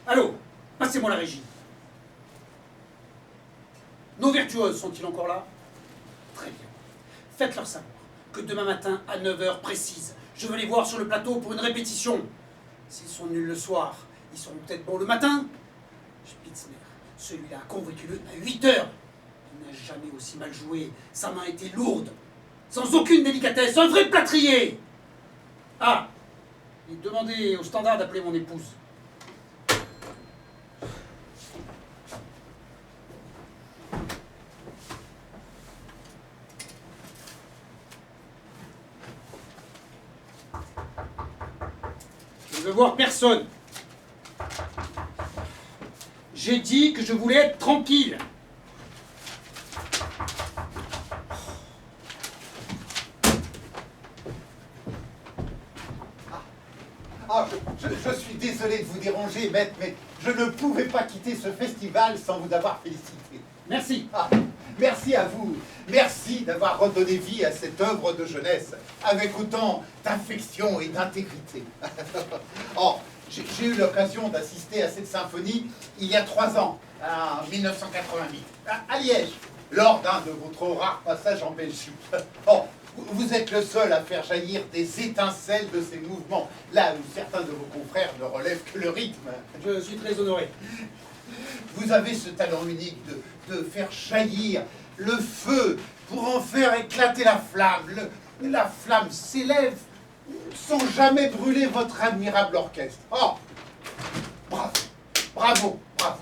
Allô, passez-moi la régie. Nos virtuoses sont-ils encore là? Très bien. Faites-leur savoir que demain matin, à 9 h précise, je veux les voir sur le plateau pour une répétition. S'ils sont nuls le soir, ils seront peut-être bons le matin. Spitzner, celui-là, convaincu-le, à 8 h. Il n'a jamais aussi mal joué. Sa main était lourde, sans aucune délicatesse, un vrai plâtrier. Ah, et demandez au standard d'appeler mon épouse. Je ne veux voir personne. J'ai dit que je voulais être tranquille. Je suis désolé de vous déranger, maître, mais je ne pouvais pas quitter ce festival sans vous avoir félicité. Merci. Merci à vous. Merci d'avoir redonné vie à cette œuvre de jeunesse avec autant d'affection et d'intégrité. J'ai eu l'occasion d'assister à cette symphonie il y a 3 ans, en 1988, à Liège, lors d'un de vos rares passages en Belgique. Vous êtes le seul à faire jaillir des étincelles de ces mouvements, là où certains de vos confrères ne relèvent que le rythme. Je suis très honoré. Vous avez ce talent unique de faire jaillir le feu pour en faire éclater la flamme. La flamme s'élève sans jamais brûler votre admirable orchestre. Oh, bravo, bravo, bravo.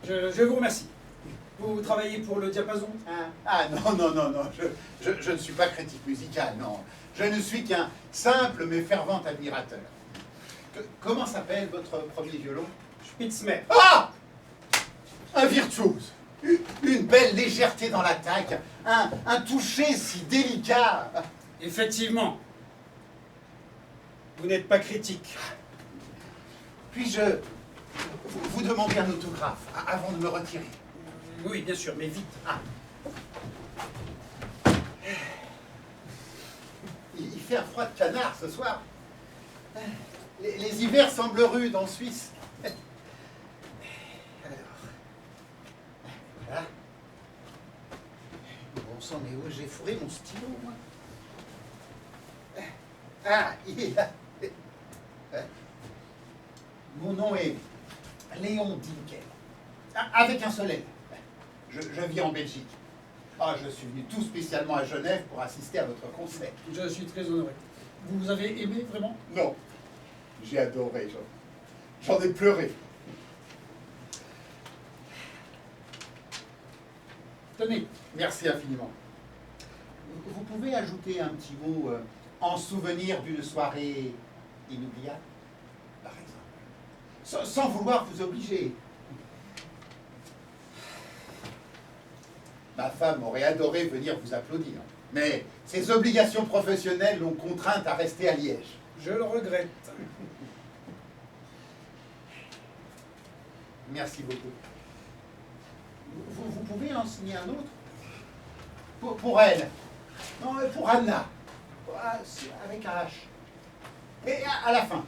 Je vous remercie. Vous travaillez pour le diapason? Non, je ne suis pas critique musical, non. Je ne suis qu'un simple mais fervent admirateur. Comment s'appelle votre premier violon? Spitzner. Ah! Un virtuose. Une belle légèreté dans l'attaque. Un toucher si délicat. Effectivement. Vous n'êtes pas critique. Puis-je vous demander un autographe avant de me retirer? Oui, bien sûr, mais vite. Il fait un froid de canard ce soir. Les hivers semblent rudes en Suisse. Alors, voilà. Bon sang, mais où j'ai fourré mon stylo, moi? Il est là. Mon nom est Léon Dinkel. Avec un soleil. Je vis en Belgique. Je suis venu tout spécialement à Genève pour assister à votre concert. Je suis très honoré. Vous avez aimé, vraiment? Non. J'ai adoré, j'en ai pleuré. Tenez. Merci infiniment. Vous pouvez ajouter un petit mot en souvenir d'une soirée inoubliable, par exemple, sans vouloir vous obliger. Ma femme aurait adoré venir vous applaudir, mais ses obligations professionnelles l'ont contrainte à rester à Liège. Je le regrette. Merci beaucoup. Vous pouvez en signer un autre pour elle. Non, pour Anna. Avec un H. Et à la fin.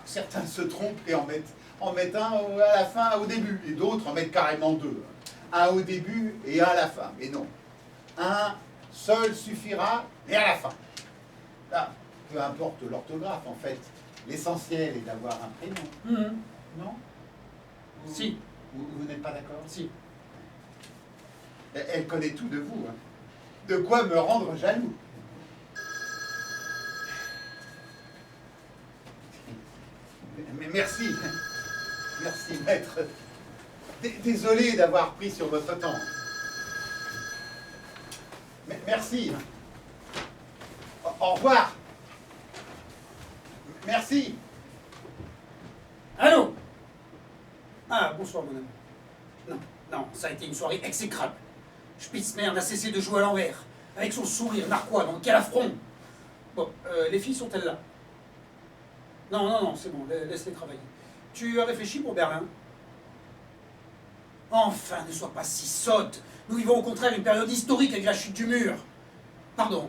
Certains se trompent et en mettent un à la fin, au début, et d'autres en mettent carrément 2. Un au début et un à la fin. Mais non. Un seul suffira, et à la fin. Peu importe l'orthographe, en fait. L'essentiel est d'avoir un prénom. Non? Si. Vous n'êtes pas d'accord? Si. Elle connaît tout de vous. De quoi me rendre jaloux. Mais merci. Merci, maître. Désolé d'avoir pris sur votre temps. Mais merci. Au revoir. Merci. Allô? Bonsoir, mon ami. Non, ça a été une soirée exécrable. Spitzner n'a cessé de jouer à l'envers, avec son sourire narquois, donc quel affront. Bon, les filles sont-elles là? Non, c'est bon, laisse-les travailler. Tu as réfléchi pour Berlin? Enfin, ne sois pas si sotte. Nous vivons au contraire une période historique avec la chute du mur. Pardon.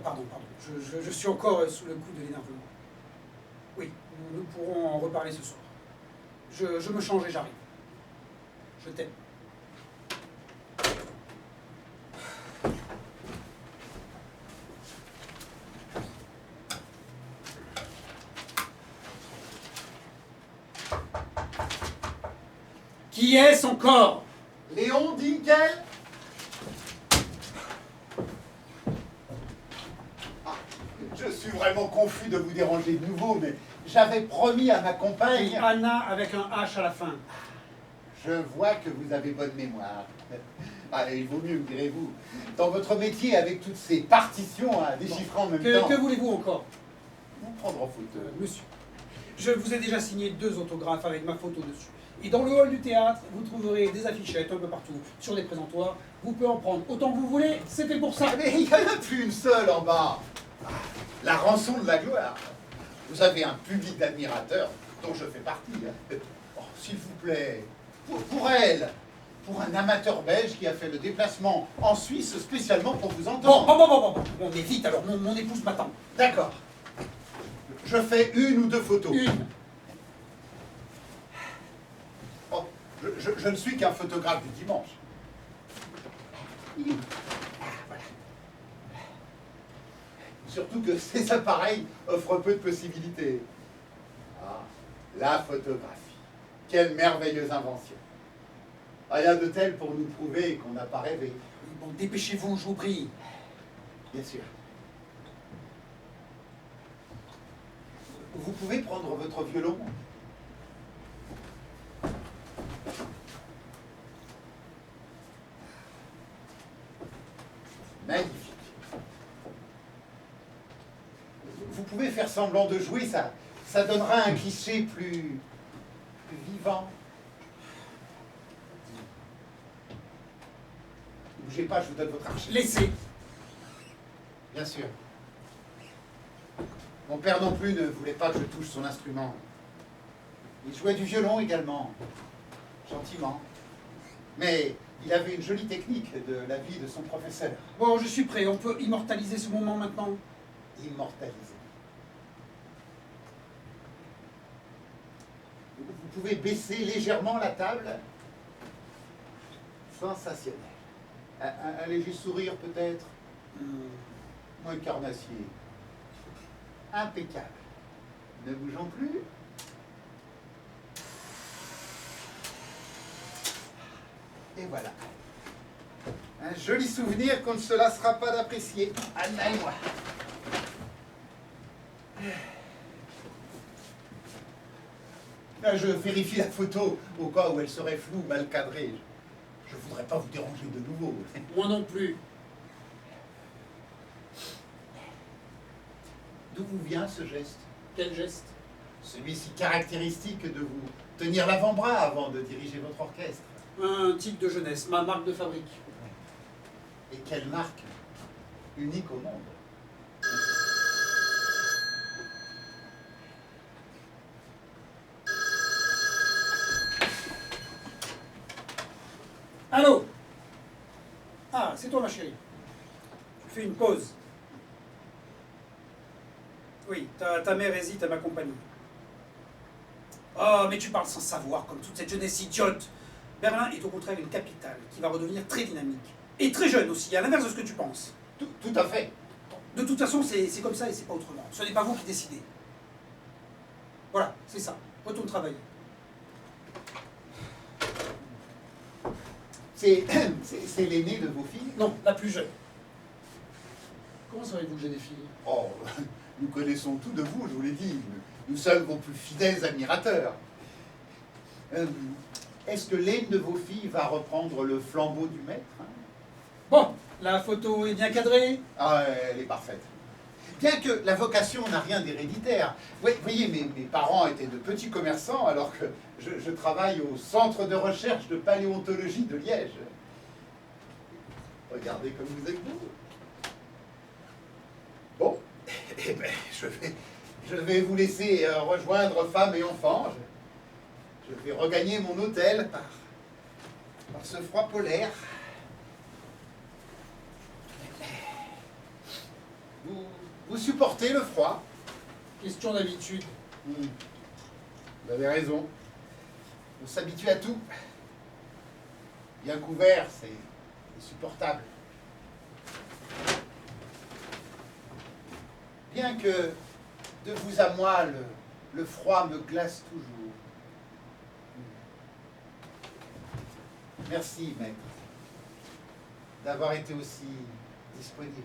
Je suis encore sous le coup de l'énervement. Oui, nous pourrons en reparler ce soir. Je me change et j'arrive. Je t'aime. Qui est-ce encore? Léon Dinkel? Je suis vraiment confus de vous déranger de nouveau, mais j'avais promis à ma Et compagne... Anna avec un H à la fin. Je vois que vous avez bonne mémoire. Ah, il vaut mieux, me direz-vous. Dans votre métier, avec toutes ces partitions à déchiffrer en même temps... Que voulez-vous encore? Vous prendre en photo. Monsieur, je vous ai déjà signé 2 autographes avec ma photo dessus. Et dans le hall du théâtre, vous trouverez des affichettes un peu partout, sur des présentoirs. Vous pouvez en prendre autant que vous voulez, c'est fait pour ça. Mais il n'y en a plus une seule en bas. La rançon de la gloire. Vous avez un public d'admirateurs dont je fais partie. Hein. Oh, s'il vous plaît, pour elle, pour un amateur belge qui a fait le déplacement en Suisse spécialement pour vous entendre. Bon, mais vite alors, mon épouse m'attend. D'accord. Je fais 1 ou 2 photos. Une. Oh, je ne suis qu'un photographe du dimanche. Voilà. Surtout que ces appareils offrent peu de possibilités. Ah, la photographie. Quelle merveilleuse invention. Rien de tel pour nous prouver qu'on n'a pas rêvé. Bon, dépêchez-vous, je vous prie. Bien sûr. Vous pouvez prendre votre violon? Magnifique. Vous pouvez faire semblant de jouer, ça donnera un cliché plus vivant. Ne bougez pas, je vous donne votre archi. Laissez. Bien sûr. Mon père non plus ne voulait pas que je touche son instrument. Il jouait du violon également, gentiment. Mais il avait une jolie technique de la vie de son professeur. Bon, je suis prêt, on peut immortaliser ce moment maintenant. Immortalisé. Vous pouvez baisser légèrement la table. Sensationnel. Un léger sourire peut-être. Moins carnassier. Impeccable. Ne bougeons plus. Et voilà. Un joli souvenir qu'on ne se lassera pas d'apprécier. Anna et moi. Là, je vérifie la photo au cas où elle serait floue ou mal cadrée. Je ne voudrais pas vous déranger de nouveau. Moi non plus. D'où vous vient ce geste? Quel geste? Celui si caractéristique de vous tenir l'avant-bras avant de diriger votre orchestre. Un tic de jeunesse, ma marque de fabrique. Et quelle marque unique au monde. Allô? Ah, c'est toi ma chérie. Tu fais une pause. Oui, ta mère hésite à m'accompagner. Oh, mais tu parles sans savoir, comme toute cette jeunesse idiote. Berlin est au contraire une capitale qui va redevenir très dynamique. Et très jeune aussi, à l'inverse de ce que tu penses. Tout à fait. De toute façon, c'est comme ça et c'est pas autrement. Ce n'est pas vous qui décidez. Voilà, c'est ça. Retourne travailler. C'est l'aîné de vos filles? Non, la plus jeune. Comment savez-vous que j'ai des filles? Oh, nous connaissons tout de vous, je vous l'ai dit. Nous sommes vos plus fidèles admirateurs. Est-ce que l'aîne de vos filles va reprendre le flambeau du maître? Bon, la photo est bien cadrée. Ah, elle est parfaite. Bien que la vocation n'a rien d'héréditaire. Vous voyez, mes parents étaient de petits commerçants alors que je travaille au centre de recherche de paléontologie de Liège. Regardez comme vous êtes beau. Bon, eh bien, je vais vous laisser rejoindre femme et enfants. Je vais regagner mon hôtel par ce froid polaire. Vous supportez le froid? Question d'habitude. Vous avez raison. faut s'habituer à tout. Bien couvert, c'est supportable. Bien que, de vous à moi, le froid me glace toujours. Merci, maître, d'avoir été aussi disponible.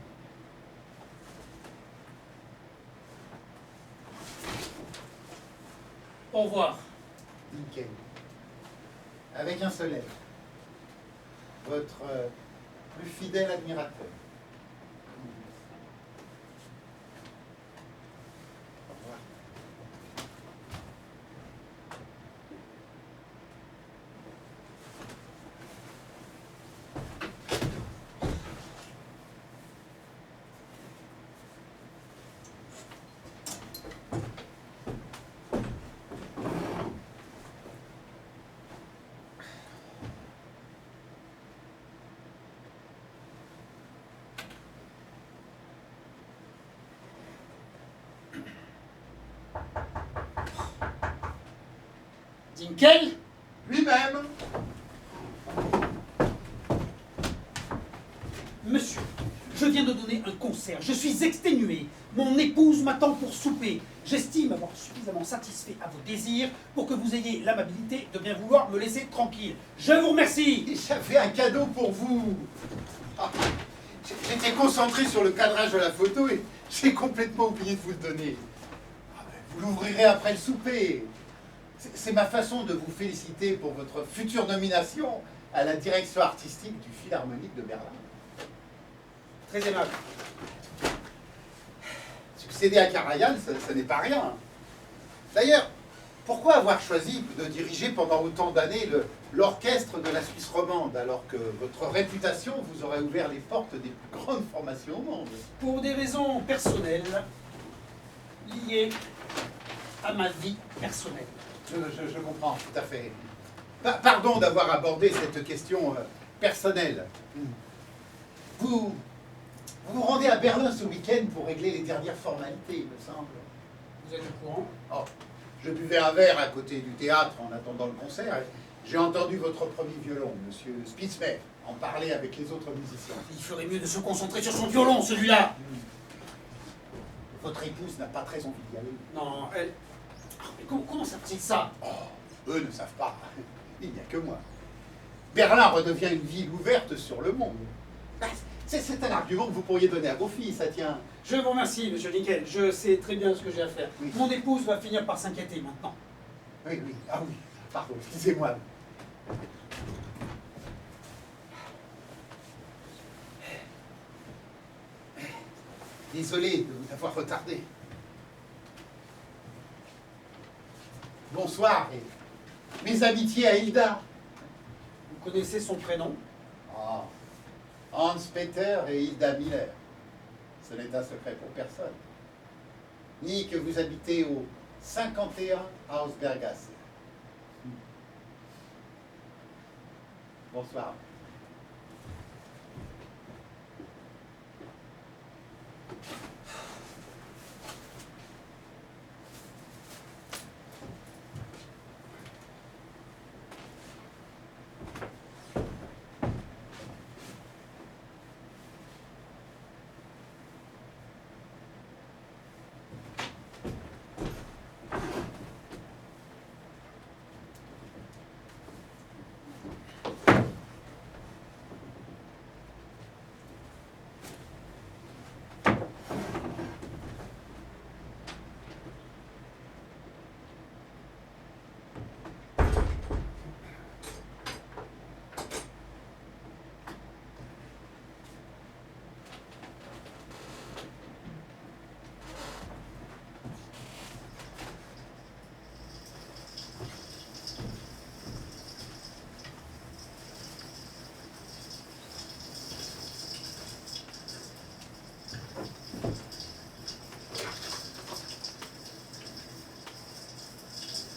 Au revoir. Nickel. Avec un seul être. Votre plus fidèle admirateur. Au revoir. Dinkel? Lui-même. Monsieur, je viens de donner un concert. Je suis exténué. Mon épouse m'attend pour souper. J'estime avoir suffisamment satisfait à vos désirs pour que vous ayez l'amabilité de bien vouloir me laisser tranquille. Je vous remercie. J'avais un cadeau pour vous. Ah, j'étais concentré sur le cadrage de la photo et j'ai complètement oublié de vous le donner. Ah ben, vous l'ouvrirez après le souper. C'est ma façon de vous féliciter pour votre future nomination à la direction artistique du Philharmonique de Berlin. Très aimable. Succéder à Karajan, ça n'est pas rien. D'ailleurs, pourquoi avoir choisi de diriger pendant autant d'années l'orchestre de la Suisse romande, alors que votre réputation vous aurait ouvert les portes des plus grandes formations au monde? Pour des raisons personnelles, liées à ma vie personnelle. Je comprends, tout à fait. Pardon d'avoir abordé cette question personnelle. Vous vous rendez à Berlin ce week-end pour régler les dernières formalités, il me semble. Vous êtes au courant? Oh, je buvais un verre à côté du théâtre en attendant le concert et j'ai entendu votre premier violon, monsieur Spitzmer, en parler avec les autres musiciens. Il ferait mieux de se concentrer sur son violon, celui-là. Votre épouse n'a pas très envie d'y aller. Non, elle... Ah, mais comment savent-ils ça? Oh, eux ne savent pas. Il n'y a que moi. Berlin redevient une ville ouverte sur le monde. C'est un argument que vous pourriez donner à vos filles, ça tient. Je vous remercie, monsieur Nickel. Je sais très bien ce que j'ai à faire. Oui. Mon épouse va finir par s'inquiéter maintenant. Oui, oui, ah oui, pardon, excusez-moi. Désolé de vous avoir retardé. Bonsoir et mes amitiés à Hilda. Vous connaissez son prénom? Ah, Hans-Peter et Hilda Miller. Ce n'est un secret pour personne. Ni que vous habitez au 51 Hausbergasse. Bonsoir.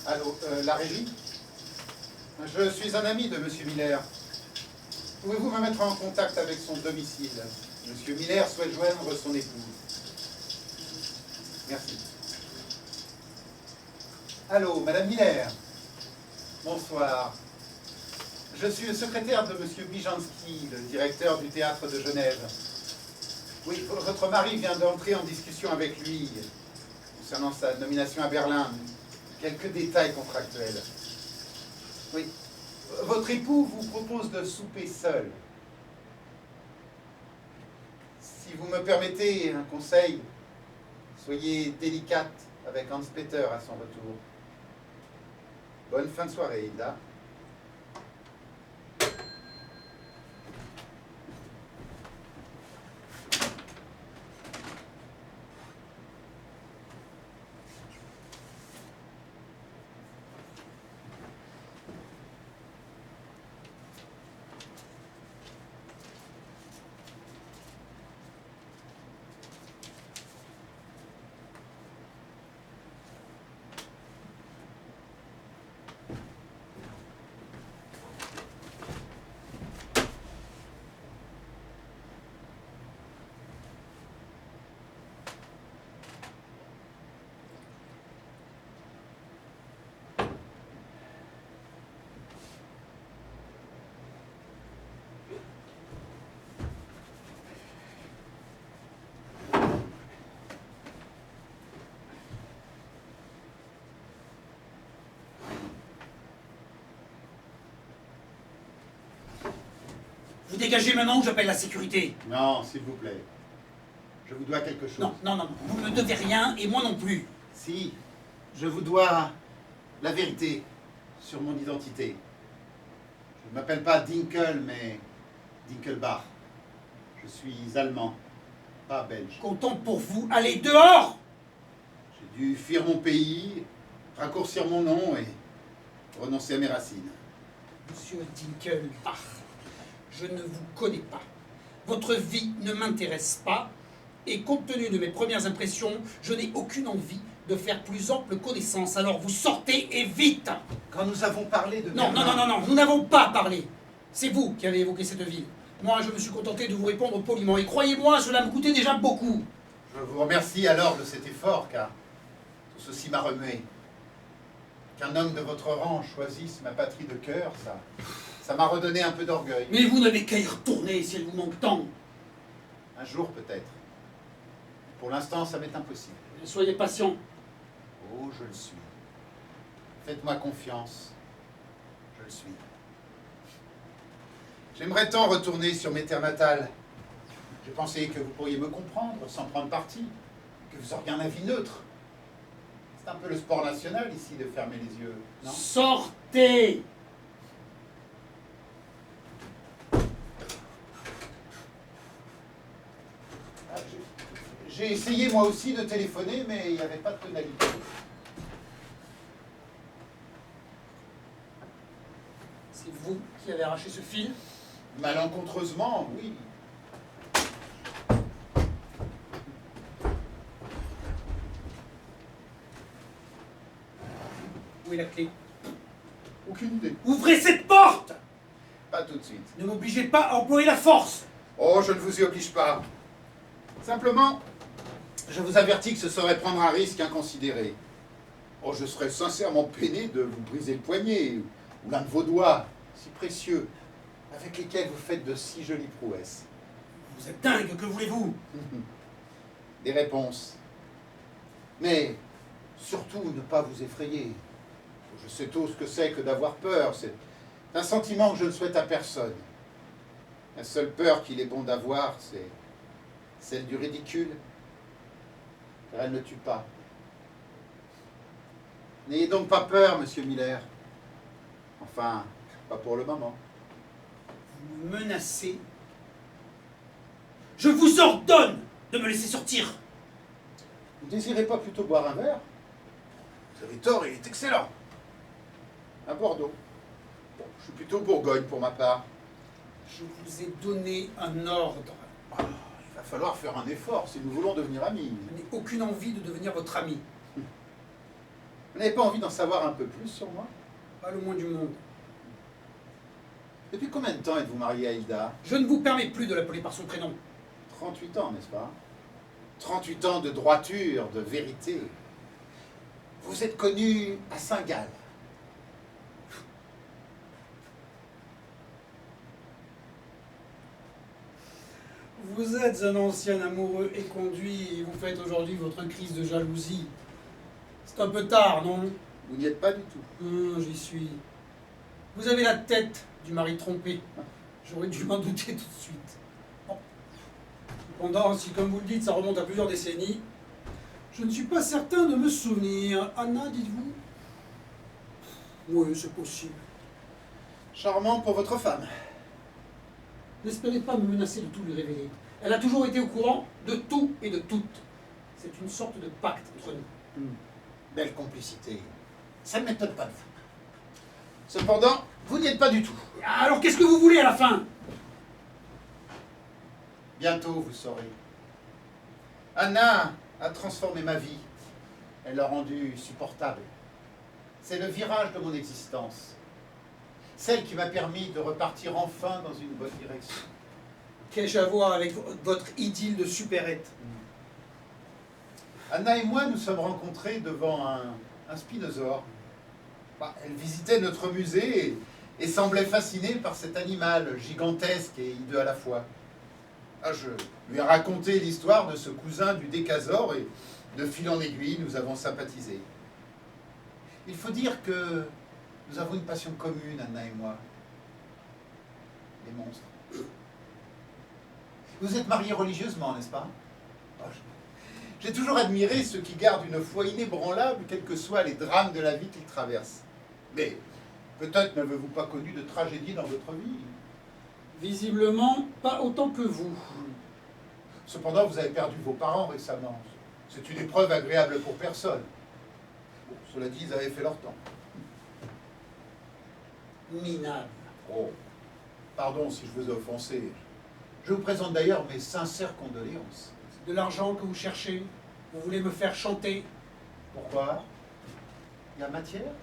Allô, la régie? Je suis un ami de Monsieur Miller. Pouvez-vous me mettre en contact avec son domicile? Monsieur Miller souhaite joindre son épouse. Merci. Allô, Madame Miller? Bonsoir. Je suis le secrétaire de Monsieur Bijanski, le directeur du théâtre de Genève. Oui, votre mari vient d'entrer en discussion avec lui concernant sa nomination à Berlin. Quelques détails contractuels. Oui. Votre époux vous propose de souper seul. Si vous me permettez un conseil, soyez délicate avec Hans-Peter à son retour. Bonne fin de soirée, Hilda. Vous dégagez maintenant ou j'appelle la sécurité? Non, s'il vous plaît. Je vous dois quelque chose. Non, non, non, non. Vous ne me devez rien et moi non plus. Si, je vous dois la vérité sur mon identité. Je ne m'appelle pas Dinkel, mais Dinkelbach. Je suis allemand, pas belge. Content pour vous, allez dehors! J'ai dû fuir mon pays, raccourcir mon nom et renoncer à mes racines. Monsieur Dinkelbach, je ne vous connais pas. Votre vie ne m'intéresse pas. Et compte tenu de mes premières impressions, je n'ai aucune envie de faire plus ample connaissance. Alors vous sortez et vite! Quand nous avons parlé de Non, Berlin... non, non, non, non, nous n'avons pas parlé. C'est vous qui avez évoqué cette ville. Moi, je me suis contenté de vous répondre poliment. Et croyez-moi, cela me coûtait déjà beaucoup. Je vous remercie alors de cet effort, car tout ceci m'a remué. Qu'un homme de votre rang choisisse ma patrie de cœur, ça m'a redonné un peu d'orgueil. Mais vous n'avez qu'à y retourner si elle vous manque tant. Un jour peut-être. Pour l'instant, ça m'est impossible. Soyez patient. Oh, je le suis. Faites-moi confiance. Je le suis. J'aimerais tant retourner sur mes terres natales. J'ai pensé que vous pourriez me comprendre sans prendre parti, que vous auriez un avis neutre. C'est un peu le sport national ici de fermer les yeux, non? Sortez! Ah, j'ai essayé moi aussi de téléphoner, mais il n'y avait pas de tonalité. C'est vous qui avez arraché ce fil? Malencontreusement, oui. Où est la clé? Aucune idée. Ouvrez cette porte! Pas tout de suite. Ne m'obligez pas à employer la force! Oh, je ne vous y oblige pas. Simplement, je vous avertis que ce serait prendre un risque inconsidéré. Oh, je serais sincèrement peiné de vous briser le poignet, ou l'un de vos doigts, si précieux, avec lesquels vous faites de si jolies prouesses. Vous êtes dingue, que voulez-vous? Des réponses. Mais, surtout, ne pas vous effrayer. Je sais tout ce que c'est que d'avoir peur. C'est un sentiment que je ne souhaite à personne. La seule peur qu'il est bon d'avoir, c'est celle du ridicule, car elle ne tue pas. N'ayez donc pas peur, monsieur Miller. Enfin, pas pour le moment. Vous me menacez? Je vous ordonne de me laisser sortir! Vous ne désirez pas plutôt boire un verre? Vous avez tort, il est excellent. À Bordeaux. Bon, je suis plutôt Bourgogne pour ma part. Je vous ai donné un ordre. Ah, il va falloir faire un effort si nous voulons devenir amis. Je n'ai aucune envie de devenir votre ami. Vous n'avez pas envie d'en savoir un peu plus sur moi? Pas le moins du monde. Depuis combien de temps êtes-vous marié à Hilda? Je ne vous permets plus de l'appeler par son prénom. 38 ans, n'est-ce pas? 38 ans de droiture, de vérité. Vous êtes connu à Saint-Gall. Vous êtes un ancien amoureux éconduit et vous faites aujourd'hui votre crise de jalousie. C'est un peu tard, non? Vous n'y êtes pas du tout. J'y suis. Vous avez la tête du mari trompé. J'aurais dû m'en douter tout de suite. Bon. Cependant, si comme vous le dites, ça remonte à plusieurs décennies, je ne suis pas certain de me souvenir. Anna, dites-vous? Oui, c'est possible. Charmant pour votre femme. N'espérez pas me menacer de tout lui révéler. Elle a toujours été au courant de tout et de toutes. C'est une sorte de pacte entre nous. Belle complicité. Ça ne m'étonne pas de vous. Cependant, vous n'y êtes pas du tout. Alors qu'est-ce que vous voulez à la fin? Bientôt, vous saurez. Anna a transformé ma vie. Elle l'a rendue supportable. C'est le virage de mon existence. Celle qui m'a permis de repartir enfin dans une bonne direction. Qu'ai-je à voir avec votre idylle de supérette? Anna et moi nous sommes rencontrés devant un spinosaure. Elle visitait notre musée et semblait fascinée par cet animal gigantesque et hideux à la fois. Je lui ai raconté l'histoire de ce cousin du décasaure et de fil en aiguille, nous avons sympathisé. Il faut dire que nous avons une passion commune, Anna et moi. Les monstres. Vous êtes mariés religieusement, n'est-ce pas? J'ai toujours admiré ceux qui gardent une foi inébranlable, quels que soient les drames de la vie qu'ils traversent. Mais peut-être n'avez-vous pas connu de tragédie dans votre vie? Visiblement, pas autant que vous. Cependant, vous avez perdu vos parents récemment. C'est une épreuve agréable pour personne. Bon, cela dit, ils avaient fait leur temps. Minable. Oh, pardon si je vous ai offensé. Je vous présente d'ailleurs mes sincères condoléances. C'est de l'argent que vous cherchez? Vous voulez me faire chanter? Pourquoi? Il y a matière?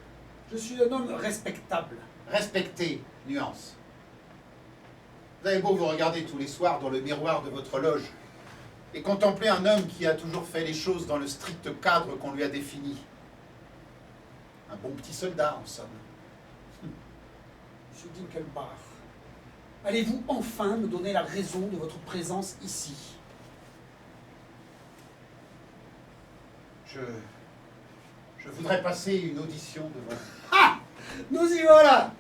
Je suis un homme respectable. Respectez, nuance. Vous avez beau vous regarder tous les soirs dans le miroir de votre loge et contempler un homme qui a toujours fait les choses dans le strict cadre qu'on lui a défini. Un bon petit soldat, en somme. Monsieur Dinkelbach, allez-vous enfin me donner la raison de votre présence ici? Je voudrais passer une audition devant vous. Ah! Nous y voilà!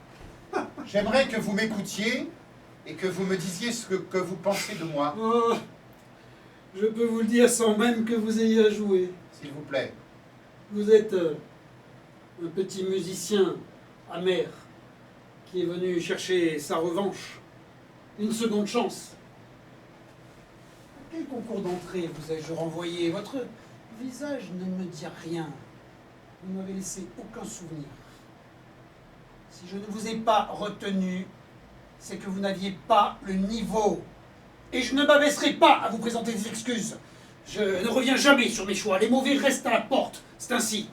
J'aimerais que vous m'écoutiez et que vous me disiez ce que vous pensez de moi. Oh, je peux vous le dire sans même que vous ayez à jouer. S'il vous plaît. Vous êtes un petit musicien amer qui est venu chercher sa revanche, une seconde chance. À quel concours d'entrée vous ai-je renvoyé? Votre visage ne me dit rien. Vous ne m'avez laissé aucun souvenir. Si je ne vous ai pas retenu, c'est que vous n'aviez pas le niveau. Et je ne m'abaisserai pas à vous présenter des excuses. Je ne reviens jamais sur mes choix. Les mauvais restent à la porte. C'est ainsi.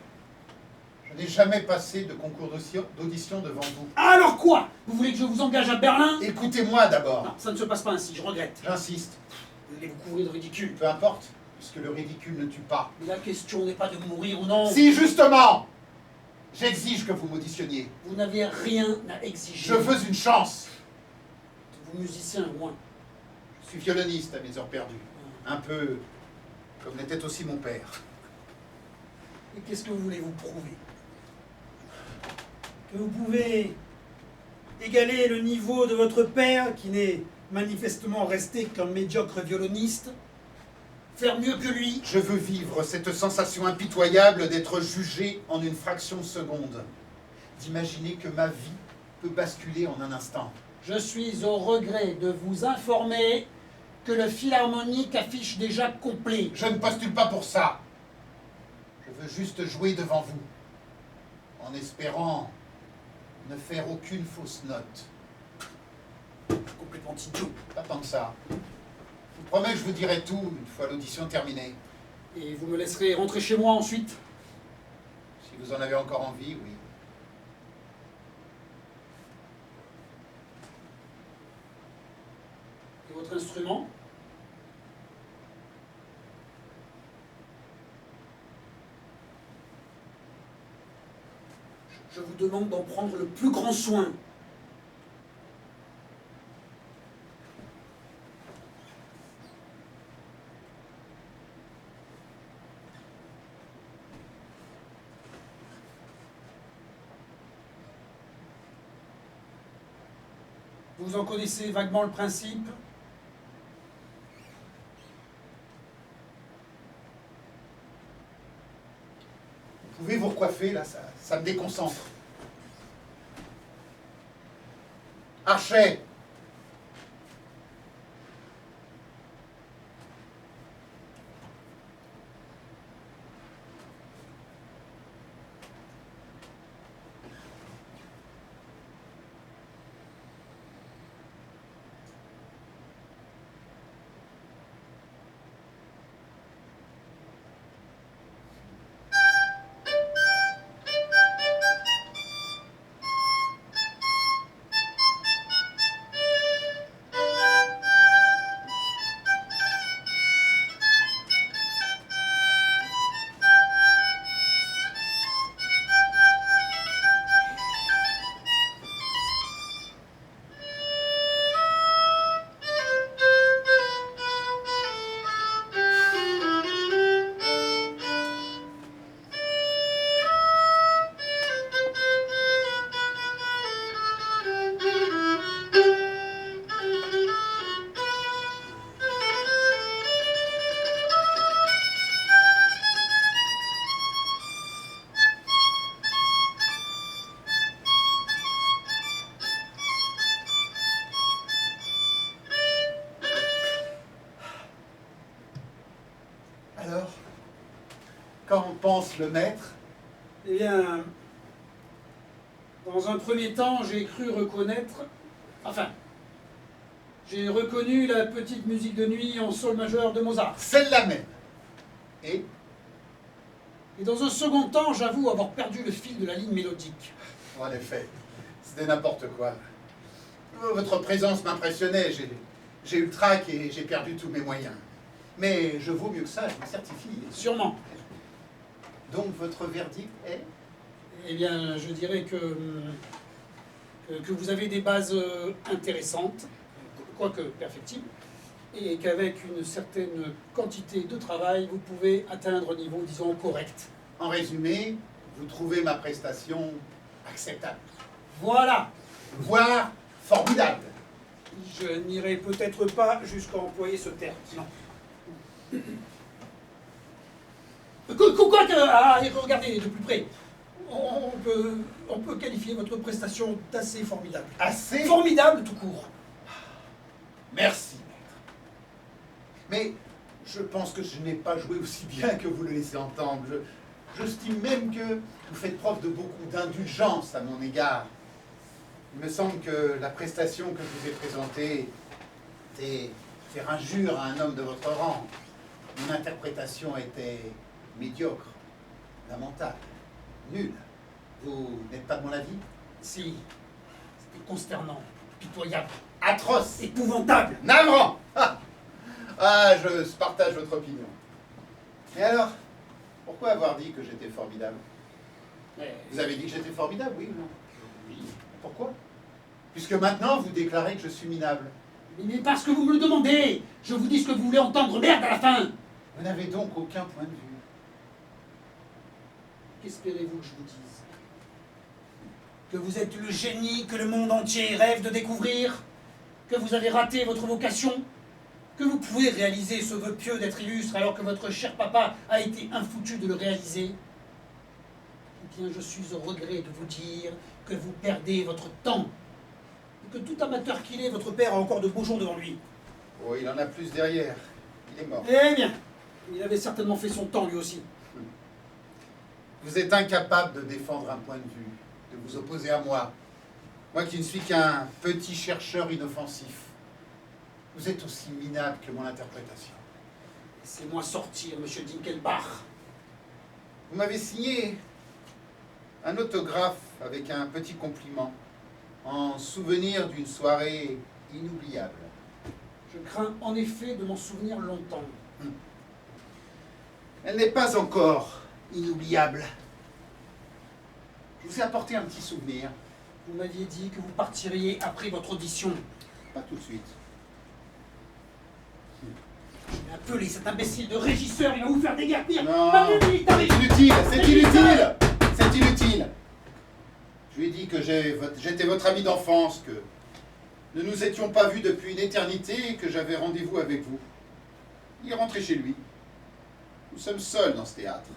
Je n'ai jamais passé de concours d'audition devant vous. Alors quoi? Vous voulez que je vous engage à Berlin? Écoutez-moi d'abord. Non, ça ne se passe pas ainsi, je regrette. J'insiste. Vous allez vous couvrir de ridicule. Peu importe, puisque le ridicule ne tue pas. Mais la question n'est pas de mourir ou non. Si, justement! J'exige que vous m'auditionniez. Vous n'avez rien à exiger. Je veux une chance. Vous musicien, au moins. Je suis violoniste à mes heures perdues. Un peu comme l'était aussi mon père. Et qu'est-ce que vous voulez vous prouver? Que vous pouvez égaler le niveau de votre père, qui n'est manifestement resté qu'un médiocre violoniste? Faire mieux que lui? Je veux vivre cette sensation impitoyable d'être jugé en une fraction de seconde. D'imaginer que ma vie peut basculer en un instant. Je suis au regret de vous informer que le Philharmonique affiche déjà complet. Je ne postule pas pour ça. Je veux juste jouer devant vous, en espérant ne faire aucune fausse note. Complètement idiot. Pas tant que ça. Je vous promets que je vous dirai tout une fois l'audition terminée. Et vous me laisserez rentrer chez moi ensuite? Si vous en avez encore envie, oui. Et votre instrument? Je vous demande d'en prendre le plus grand soin. Vous en connaissez vaguement le principe? Vous pouvez vous recoiffer, là, ça me déconcentre. Archet! Alors, qu'en pense le maître? Eh bien, dans un premier temps, j'ai cru reconnaître... Enfin, j'ai reconnu la petite musique de nuit en sol majeur de Mozart. Celle-là même. Et dans un second temps, j'avoue avoir perdu le fil de la ligne mélodique. en effet, c'était n'importe quoi. Votre présence m'impressionnait. J'ai eu le trac et j'ai perdu tous mes moyens. Mais je vaux mieux que ça, je me certifie. Sûrement. Donc votre verdict est? Eh bien, je dirais que vous avez des bases intéressantes, quoique perfectibles, et qu'avec une certaine quantité de travail, vous pouvez atteindre un niveau, disons, correct. En résumé, vous trouvez ma prestation acceptable, Voilà. voire formidable. Je n'irai peut-être pas jusqu'à employer ce terme, non. Quoique, regardez de plus près, on peut qualifier votre prestation d'assez formidable. Assez? Formidable tout court. Merci, maître. Mais je pense que je n'ai pas joué aussi bien que vous le laissez entendre. J'estime même que vous faites preuve de beaucoup d'indulgence à mon égard. Il me semble que la prestation que je vous ai présentée était faire injure à un homme de votre rang. Mon interprétation était médiocre, lamentable, nulle. Vous n'êtes pas de mon avis? Si, c'était consternant, pitoyable, Atroce, épouvantable. navrant. Je partage votre opinion. Et alors, pourquoi avoir dit que j'étais formidable? Vous avez dit que j'étais formidable, oui ou non? Oui. Pourquoi? Puisque maintenant, vous déclarez que je suis minable. Mais parce que vous me le demandez, je vous dis ce que vous voulez entendre, merde à la fin. Vous n'avez donc aucun point de vue. Qu'espérez-vous que je vous dise? Que vous êtes le génie que le monde entier rêve de découvrir? Que vous avez raté votre vocation? Que vous pouvez réaliser ce vœu pieux d'être illustre alors que votre cher papa a été infoutu de le réaliser? Eh bien, je suis au regret de vous dire que vous perdez votre temps. Et que tout amateur qu'il est, votre père a encore de beaux jours devant lui. Oh, il en a plus derrière. Il est mort. Eh bien, il avait certainement fait son temps lui aussi. Vous êtes incapable de défendre un point de vue, de vous opposer à moi. Moi qui ne suis qu'un petit chercheur inoffensif. Vous êtes aussi minable que mon interprétation. Laissez-moi sortir, monsieur Dinkelbach. Vous m'avez signé un autographe avec un petit compliment, en souvenir d'une soirée inoubliable. Je crains en effet de m'en souvenir longtemps. Elle n'est pas encore inoubliable. Je vous ai apporté un petit souvenir. Vous m'aviez dit que vous partiriez après votre audition. Pas tout de suite. Je vais appeler cet imbécile de régisseur, il va vous faire déguerpir. Non, Pas de c'est militariste. inutile, c'est inutile, c'est inutile. Je lui ai dit que j'étais votre ami d'enfance, que ne nous étions pas vus depuis une éternité et que j'avais rendez-vous avec vous. Il est rentré chez lui. Nous sommes seuls dans ce théâtre.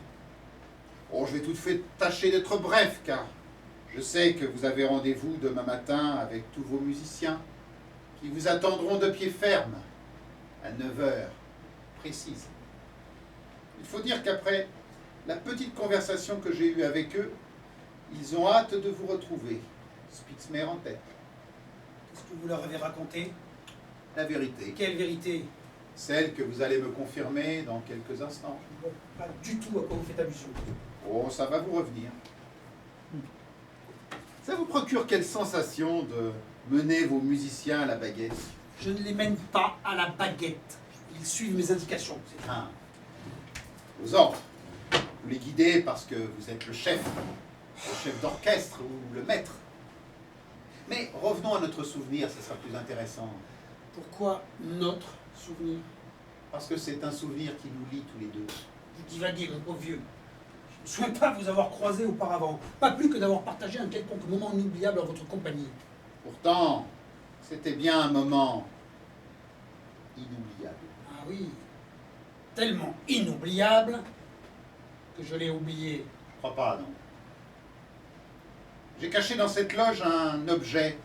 Oh, je vais tout de fait tâcher d'être bref, car je sais que vous avez rendez-vous demain matin avec tous vos musiciens, qui vous attendront de pied ferme, à 9 heures précises. Il faut dire qu'après la petite conversation que j'ai eue avec eux, ils ont hâte de vous retrouver, Spitzmer en tête. Qu'est-ce que vous leur avez raconté? La vérité. Quelle vérité? Celle que vous allez me confirmer dans quelques instants. Bon, pas du tout à quoi vous faites allusion. Oh, ça va vous revenir. Ça vous procure quelle sensation de mener vos musiciens à la baguette? Je ne les mène pas à la baguette. Ils suivent mes indications. Ah. Aux ordres. Vous les guidez parce que vous êtes le chef d'orchestre ou le maître. Mais revenons à notre souvenir, ce sera plus intéressant. Pourquoi notre souvenir? Parce que c'est un souvenir qui nous lie tous les deux. Vous divaguez, mon pauvre vieux. Je ne souhaite pas vous avoir croisé auparavant. Pas plus que d'avoir partagé un quelconque moment inoubliable en votre compagnie. Pourtant, c'était bien un moment inoubliable. Ah oui, tellement inoubliable que je l'ai oublié. Je crois pas, non. J'ai caché dans cette loge un objet,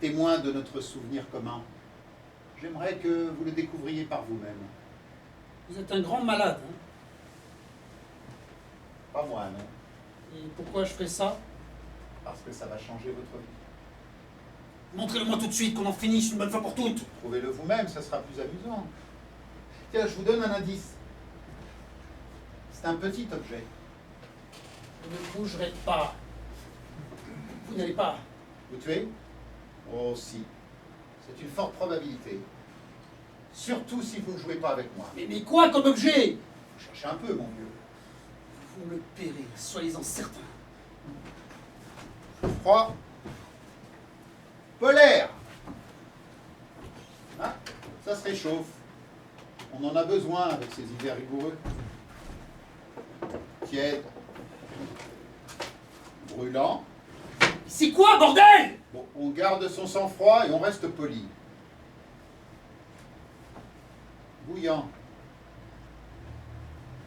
témoin de notre souvenir commun. J'aimerais que vous le découvriez par vous-même. Vous êtes un grand malade, hein? Pas moi, non. Et pourquoi je ferais ça? Parce que ça va changer votre vie. Montrez-le-moi tout de suite, qu'on en finisse une bonne fois pour toutes. Trouvez-le vous-même, ça sera plus amusant. Tiens, je vous donne un indice. C'est un petit objet. Je ne bougerai pas. Vous n'allez pas. Vous tuez? Oh, si. C'est une forte probabilité. Surtout si vous ne jouez pas avec moi. Mais quoi comme objet? Cherchez un peu, mon vieux. Vous me le paierez, soyez-en certains. Froid. Polaire. Ah, ça se réchauffe. On en a besoin avec ces hivers rigoureux. Tiède. Brûlant. C'est quoi, bordel? Bon, on garde son sang-froid et on reste poli. Bouillant.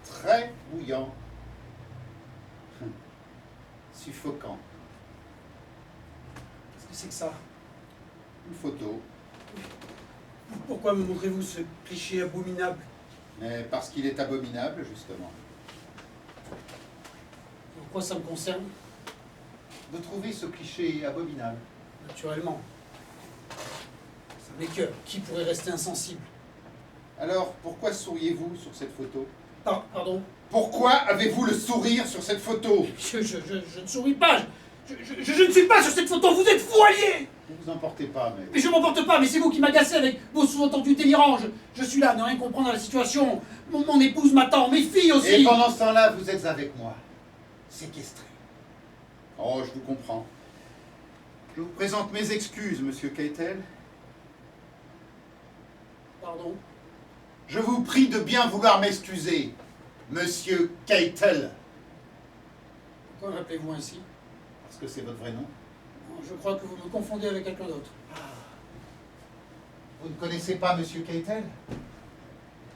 Très bouillant. Suffocant. Qu'est-ce que c'est que ça? Une photo. Pourquoi me montrez-vous ce cliché abominable? Mais parce qu'il est abominable, justement. Pourquoi ça me concerne? Vous trouvez ce cliché abominable? Naturellement. Ça m'écoeure. Qui pourrait rester insensible? Alors, pourquoi souriez-vous sur cette photo? Pardon? Pourquoi avez-vous le sourire sur cette photo? Je ne souris pas. Je ne suis pas sur cette photo. Vous êtes fou allié! Ne vous emportez pas, mais... Mais je m'emporte pas, mais c'est vous qui m'agacez avec vos sous-entendus délirants. Je suis là, ne rien comprendre à la situation. Mon épouse m'attend, mes filles aussi. Et pendant ce temps-là, vous êtes avec moi. Séquestré. Oh, je vous comprends. Je vous présente mes excuses, monsieur Keitel. Pardon? Je vous prie de bien vouloir m'excuser, monsieur Keitel. Pourquoi m'appelez-vous ainsi? Parce que c'est votre vrai nom. Je crois que vous me confondez avec quelqu'un d'autre. Vous ne connaissez pas monsieur Keitel?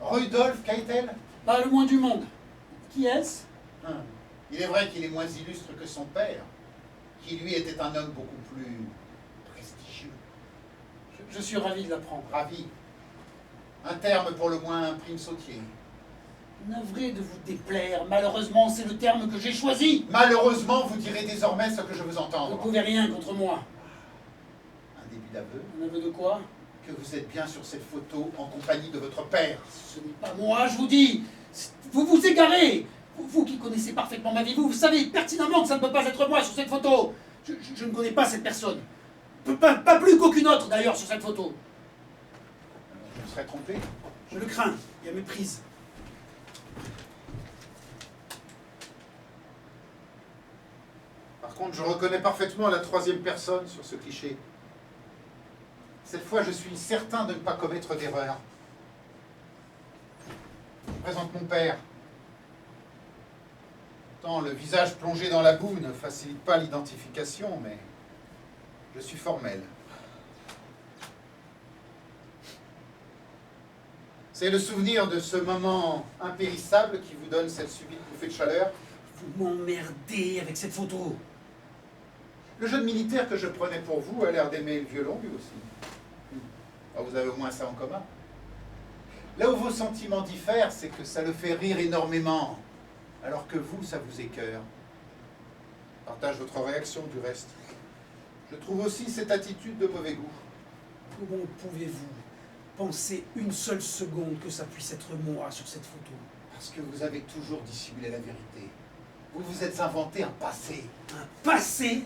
Rudolf Keitel? Pas le moins du monde. Qui est-ce? Il est vrai qu'il est moins illustre que son père, qui lui était un homme beaucoup plus prestigieux. Je suis ravi de l'apprendre. Ravi. Un terme pour le moins prime sautier. Navré de vous déplaire, malheureusement c'est le terme que j'ai choisi. Malheureusement, vous direz désormais ce que je veux Vous ne entendre. pouvez rien contre moi. Un début d'aveu. Un aveu de quoi? Que vous êtes bien sur cette photo en compagnie de votre père. Ce n'est pas moi, je vous dis. Vous vous égarez. Vous qui connaissez parfaitement ma vie, vous savez pertinemment que ça ne peut pas être moi sur cette photo. Je ne connais pas cette personne. Pas plus qu'aucune autre d'ailleurs sur cette photo. Je me serais trompé. Je le crains, il y a méprise. Par contre, je reconnais parfaitement la troisième personne sur ce cliché. Cette fois, je suis certain de ne pas commettre d'erreur. Je vous présente mon père. Tant le visage plongé dans la boue ne facilite pas l'identification, mais je suis formel. C'est le souvenir de ce moment impérissable qui vous donne cette subite bouffée de chaleur. Vous m'emmerdez avec cette photo. Le jeune militaire que je prenais pour vous a l'air d'aimer le violon, lui aussi. Ah, vous avez au moins ça en commun. Là où vos sentiments diffèrent, c'est que ça le fait rire énormément, alors que vous, ça vous écœure. Je partage votre réaction, du reste. Je trouve aussi cette attitude de mauvais goût. Comment pouvez-vous penser une seule seconde que ça puisse être moi sur cette photo? Parce que vous avez toujours dissimulé la vérité. Vous vous êtes inventé un passé. Un passé?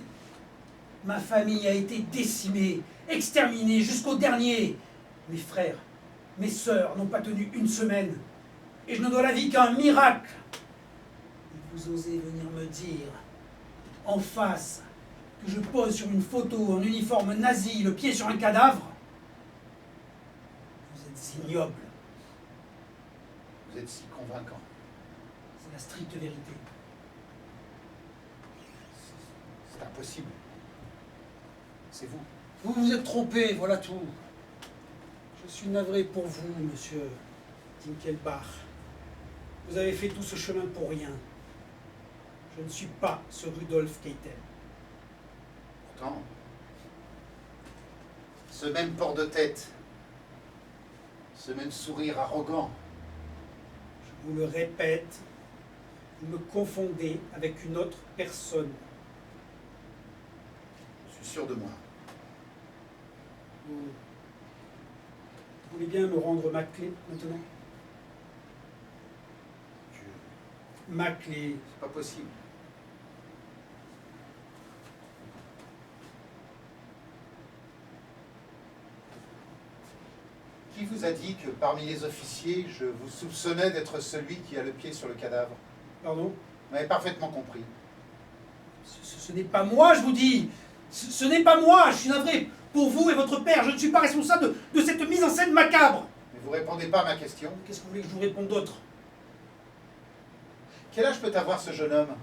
Ma famille a été décimée, exterminée jusqu'au dernier. Mes frères, mes sœurs n'ont pas tenu une semaine. Et je ne dois la vie qu'à un miracle. Et vous osez venir me dire, en face, que je pose sur une photo en uniforme nazi, le pied sur un cadavre? Vous êtes ignoble. Vous êtes si convaincant. C'est la stricte vérité. C'est impossible. C'est vous. Vous vous êtes trompé, voilà tout. Je suis navré pour vous, monsieur Dinkelbach. Vous avez fait tout ce chemin pour rien. Je ne suis pas ce Rudolf Keitel. Pourtant, ce même port de tête, ce même sourire arrogant. Je vous le répète, vous me confondez avec une autre personne. Je suis sûr de moi. Vous voulez bien me rendre ma clé maintenant? Ma clé. C'est pas possible. Qui vous a dit que parmi les officiers, je vous soupçonnais d'être celui qui a le pied sur le cadavre? Pardon? Vous m'avez parfaitement compris. Ce n'est pas moi, je vous dis. Ce n'est pas moi. Je suis navré pour vous et votre père. Je ne suis pas responsable de cette mise en scène macabre. Mais vous répondez pas à ma question. Qu'est-ce que vous voulez que je vous réponde d'autre? Quel âge peut avoir ce jeune homme?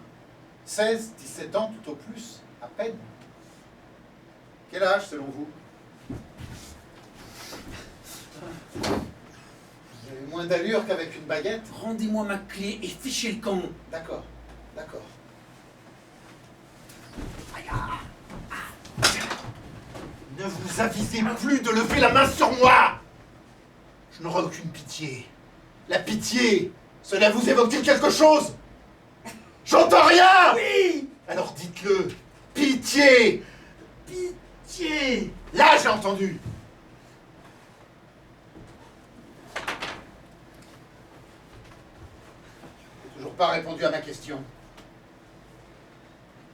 16, 17 ans tout au plus, à peine. Quel âge selon vous? Vous avez moins d'allure qu'avec une baguette? Rendez-moi ma clé et fichez le camp. D'accord, d'accord. Ne vous avisez plus de lever la main sur moi! Je n'aurai aucune pitié. La pitié, cela vous évoque-t-il quelque chose? J'entends rien! Oui! Alors dites-le. Pitié! Pitié! Là, j'ai entendu. Vous n'avez toujours pas répondu à ma question.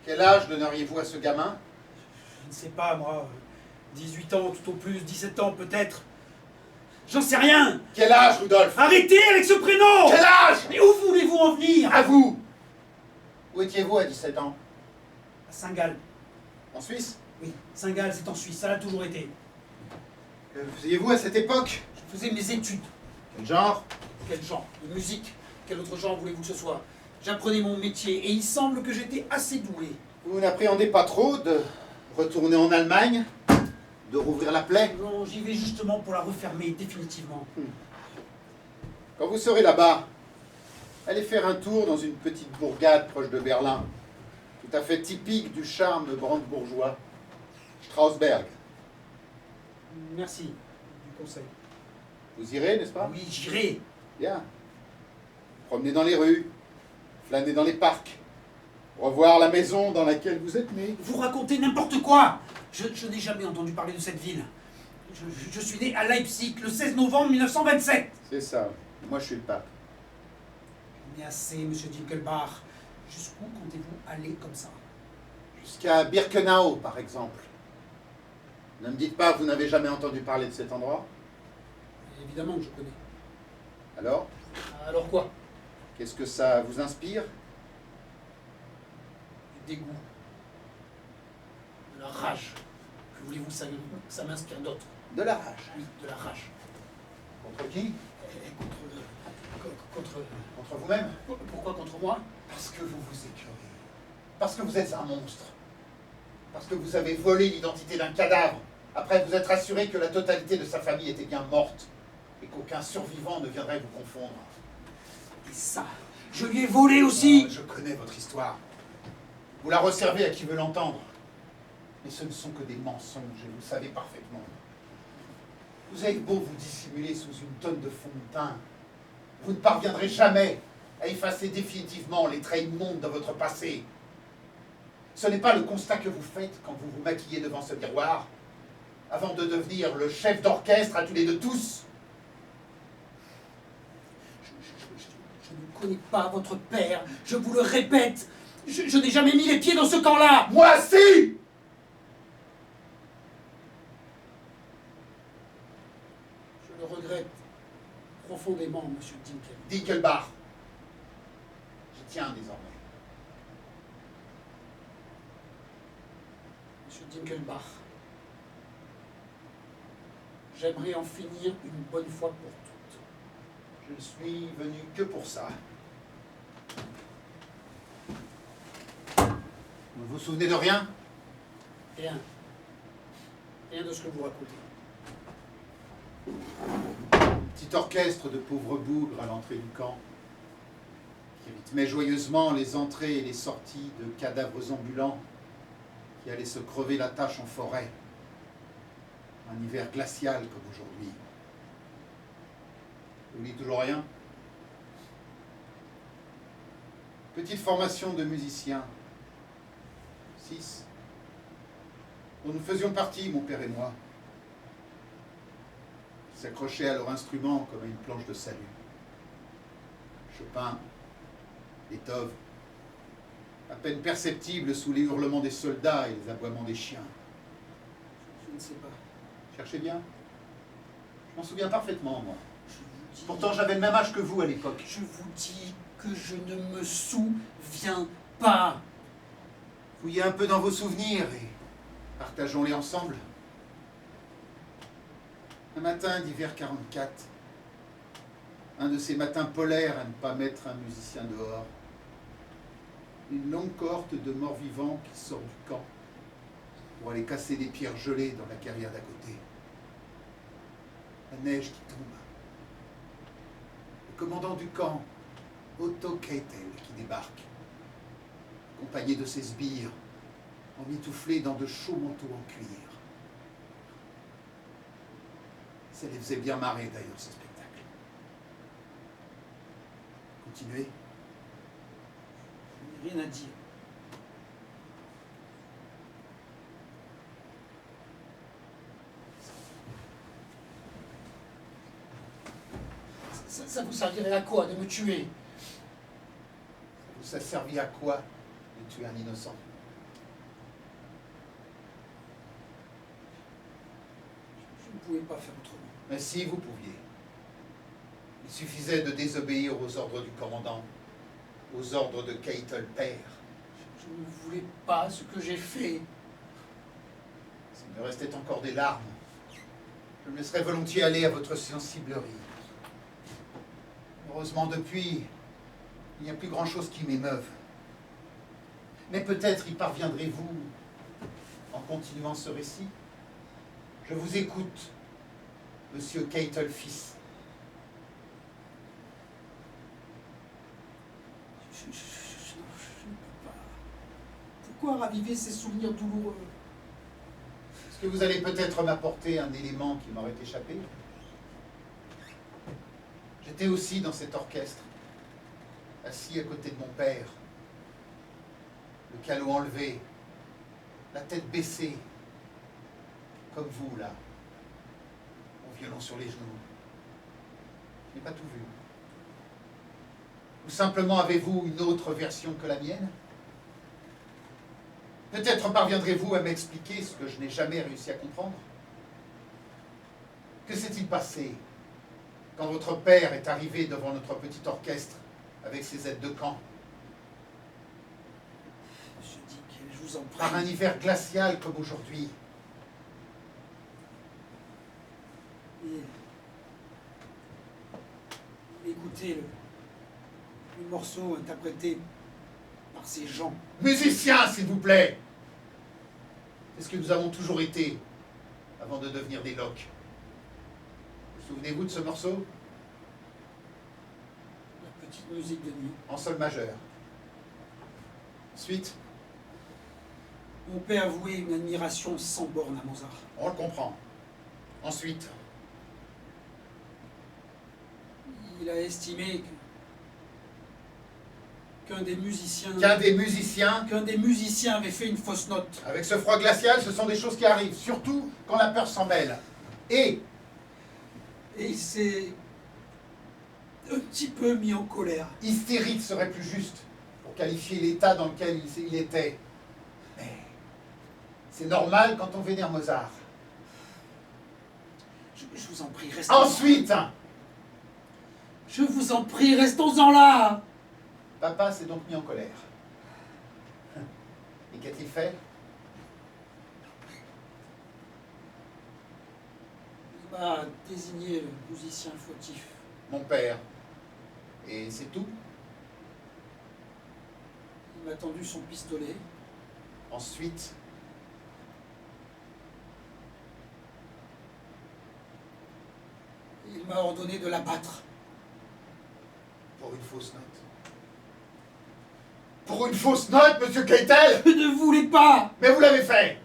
Quel âge donneriez-vous à ce gamin? Je ne sais pas, moi. 18 ans, tout au plus, 17 ans peut-être. J'en sais rien! Quel âge, Rudolf? Arrêtez avec ce prénom! Quel âge? Mais où voulez-vous en venir? À vous! Où étiez-vous à 17 ans? À Saint-Gall. En Suisse? Oui, Saint-Gall, c'est en Suisse, ça l'a toujours été. Que faisiez-vous à cette époque? Je faisais mes études. Quel genre? Quel genre de musique? Quel autre genre voulez-vous que ce soit? J'apprenais mon métier et il semble que j'étais assez doué. Vous n'appréhendez pas trop de retourner en Allemagne? De rouvrir la plaie? Non, j'y vais justement pour la refermer définitivement. Quand vous serez là-bas, allez faire un tour dans une petite bourgade proche de Berlin, tout à fait typique du charme brandebourgeois, Strausberg. Merci du conseil. Vous irez, n'est-ce pas? Oui, j'irai. Bien. Promener dans les rues, flâner dans les parcs, revoir la maison dans laquelle vous êtes né. Vous racontez n'importe quoi. Je n'ai jamais entendu parler de cette ville. Je suis né à Leipzig le 16 novembre 1927. C'est ça. Moi, je suis le pape. J'en ai assez, monsieur Dinkelbach. Jusqu'où comptez-vous aller comme ça? Jusqu'à Birkenau, par exemple. Ne me dites pas que vous n'avez jamais entendu parler de cet endroit. Évidemment que je connais. Alors, Alors quoi? qu'est-ce que ça vous inspire? Du dégoût. De la rage. Que voulez-vous que ça m'inspire d'autre? De la rage. Oui, de la rage. Contre qui? Et contre... Contre vous-même? Pourquoi contre moi? Parce que vous vous écœurez. Parce que vous êtes un monstre. Parce que vous avez volé l'identité d'un cadavre. Après vous être assuré que la totalité de sa famille était bien morte. et qu'aucun survivant ne viendrait vous confondre. Et ça, je lui ai volé aussi. Je connais votre histoire. Vous la resservez à qui veut l'entendre. Mais ce ne sont que des mensonges, et vous le savez parfaitement. Vous avez beau vous dissimuler sous une tonne de fond de teint, vous ne parviendrez jamais à effacer définitivement les traits immondes de votre passé. Ce n'est pas le constat que vous faites quand vous vous maquillez devant ce miroir, avant de devenir le chef d'orchestre à tous les deux tous. Je ne connais pas votre père, je vous le répète. Je n'ai jamais mis les pieds dans ce camp-là. Moi si! Je le regrette profondément, monsieur Dinkel. Dinkelbach. J'y tiens désormais. Monsieur Dinkelbach, j'aimerais en finir une bonne fois pour toutes. Je ne suis venu que pour ça. Vous ne vous souvenez de rien? Rien. Rien de ce que vous racontez. Petit orchestre de pauvres bougres à l'entrée du camp, qui rythmait joyeusement les entrées et les sorties de cadavres ambulants qui allaient se crever la tâche en forêt. Un hiver glacial comme aujourd'hui. Vous dites toujours rien? Petite formation de musiciens. 6. Dont nous faisions partie, mon père et moi. Ils s'accrochaient à leur instrument comme à une planche de salut. Chopin, Beethoven, à peine perceptibles sous les hurlements des soldats et les aboiements des chiens. Je ne sais pas. Cherchez bien. Je m'en souviens parfaitement, moi. Je vous dis... Pourtant, j'avais le même âge que vous à l'époque. Je vous dis que je ne me souviens pas. Fouillez un peu dans vos souvenirs et partageons-les ensemble. Un matin d'hiver 44, un de ces matins polaires à ne pas mettre un musicien dehors, une longue cohorte de morts-vivants qui sort du camp pour aller casser des pierres gelées dans la carrière d'à côté. La neige qui tombe. Le commandant du camp, Otto Keitel, qui débarque, accompagné de ses sbires, emmitouflés dans de chauds manteaux en cuir. Ça les faisait bien marrer d'ailleurs, ce spectacle. Continuez. Je n'ai rien à dire. Ça vous servirait à quoi de me tuer? Ça servit à quoi de tuer un innocent? Je ne pouvais pas faire autrement. Mais si vous pouviez. Il suffisait de désobéir aux ordres du commandant, aux ordres de Keitel père. Je ne voulais pas ce que j'ai fait. S'il me restait encore des larmes, je me laisserais volontiers aller à votre sensiblerie. Heureusement, depuis, il n'y a plus grand-chose qui m'émeuve. Mais peut-être y parviendrez-vous en continuant ce récit. Je vous écoute, monsieur Keitel fils. Je ne peux pas. Pourquoi raviver ces souvenirs douloureux? Est-ce que vous allez peut-être m'apporter un élément qui m'aurait échappé? J'étais aussi dans cet orchestre, assis à côté de mon père, le calot enlevé, la tête baissée, comme vous, là, au violon sur les genoux. Je n'ai pas tout vu. Ou simplement avez-vous une autre version que la mienne? Peut-être parviendrez-vous à m'expliquer ce que je n'ai jamais réussi à comprendre? Que s'est-il passé quand votre père est arrivé devant notre petit orchestre avec ses aides de camp? Monsieur Dick, je vous en prie. Par un hiver glacial comme aujourd'hui. Écoutez le morceau interprété par ces gens. Musiciens, s'il vous plaît! C'est ce que nous avons toujours été avant de devenir des loques. Souvenez-vous de ce morceau? La petite musique de nuit. En sol majeur. Ensuite, Mon père vouait une admiration sans borne à Mozart. on le comprend. Ensuite, Il a estimé qu'un des musiciens qu'un des musiciens, avait fait une fausse note. avec ce froid glacial, ce sont des choses qui arrivent, surtout quand la peur s'en mêle. Et Et il s'est un petit peu mis en colère. hystérique serait plus juste pour qualifier l'état dans lequel il était. Mais c'est normal quand on vénère Mozart. Je vous en prie, restons. Ensuite, Je vous en prie, restons-en là. papa s'est donc mis en colère. Et qu'a-t-il fait? Il m'a désigné le musicien fautif. Mon père. Et c'est tout? Il m'a tendu son pistolet. Ensuite, Il m'a ordonné de l'abattre. pour une fausse note. Pour une fausse note, monsieur Keitel? Je ne voulais pas. Mais vous l'avez fait!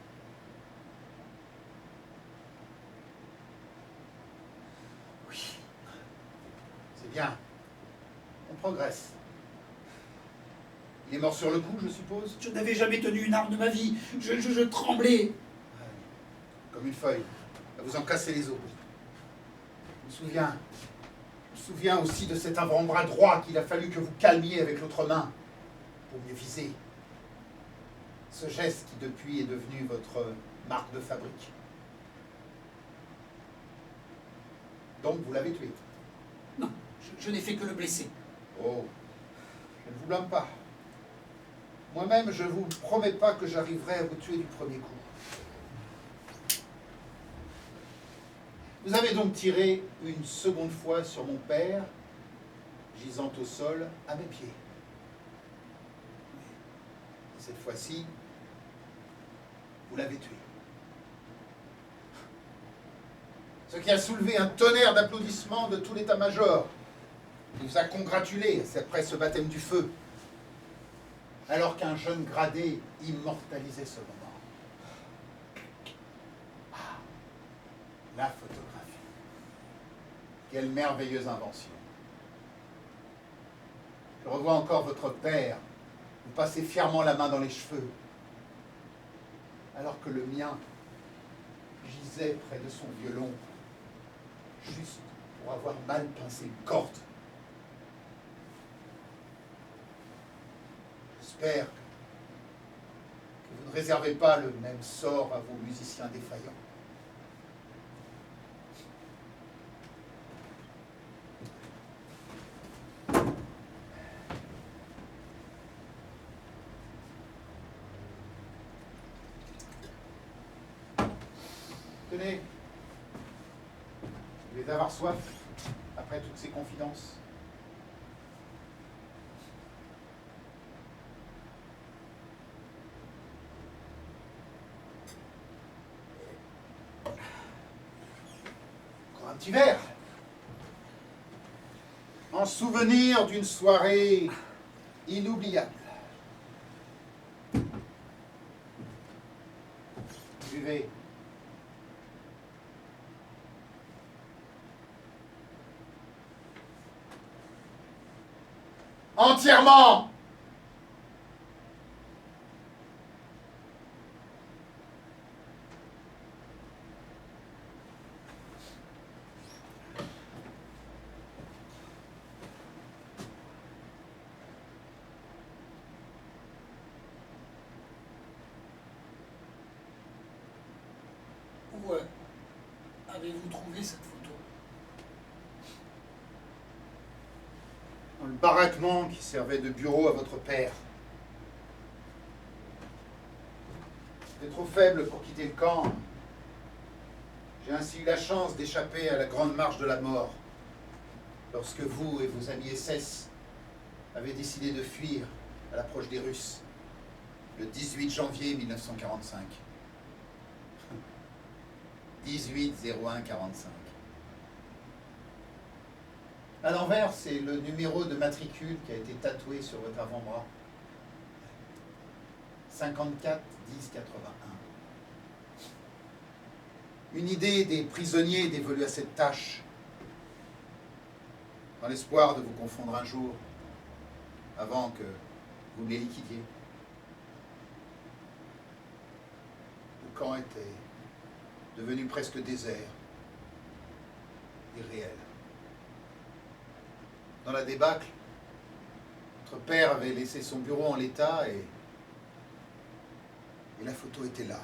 Oui. C'est bien. On progresse. Il est mort sur le coup, je suppose? Je n'avais jamais tenu une arme de ma vie. Je tremblais. Comme une feuille. À vous en casser les os. Je me souviens aussi de cet avant-bras droit qu'il a fallu que vous calmiez avec l'autre main pour mieux viser. Ce geste qui depuis est devenu votre marque de fabrique. Donc vous l'avez tué. Non, je n'ai fait que le blesser. Oh, je ne vous blâme pas. Moi-même, je ne vous promets pas que j'arriverai à vous tuer du premier coup. Vous avez donc tiré une seconde fois sur mon père, gisant au sol à mes pieds. Et cette fois-ci, vous l'avez tué. Ce qui a soulevé un tonnerre d'applaudissements de tout l'état-major. Il vous a congratulé après ce baptême du feu, alors qu'un jeune gradé immortalisait ce moment. Ah, la photographie. Quelle merveilleuse invention. Je revois encore votre père vous passer fièrement la main dans les cheveux, alors que le mien gisait près de son violon, juste pour avoir mal pincé une corde. J'espère que vous ne réservez pas le même sort à vos musiciens défaillants. Tenez, vous devez avoir soif après toutes ces confidences. Encore un petit verre. En souvenir d'une soirée inoubliable. Buvez. Entièrement. Où avez-vous trouvé cette photo? Dans le baraquement qui servait de bureau à votre père. J'étais trop faible pour quitter le camp. J'ai ainsi eu la chance d'échapper à la grande marche de la mort, lorsque vous et vos amis SS avez décidé de fuir à l'approche des Russes, le 18 janvier 1945. 18-01-45. À l'envers, c'est le numéro de matricule qui a été tatoué sur votre avant-bras. 54 10 81. Une idée des prisonniers dévolue à cette tâche, dans l'espoir de vous confondre un jour, avant que vous les liquidiez. Le camp était devenu presque désert, irréel. Dans la débâcle, votre père avait laissé son bureau en l'état et la photo était là,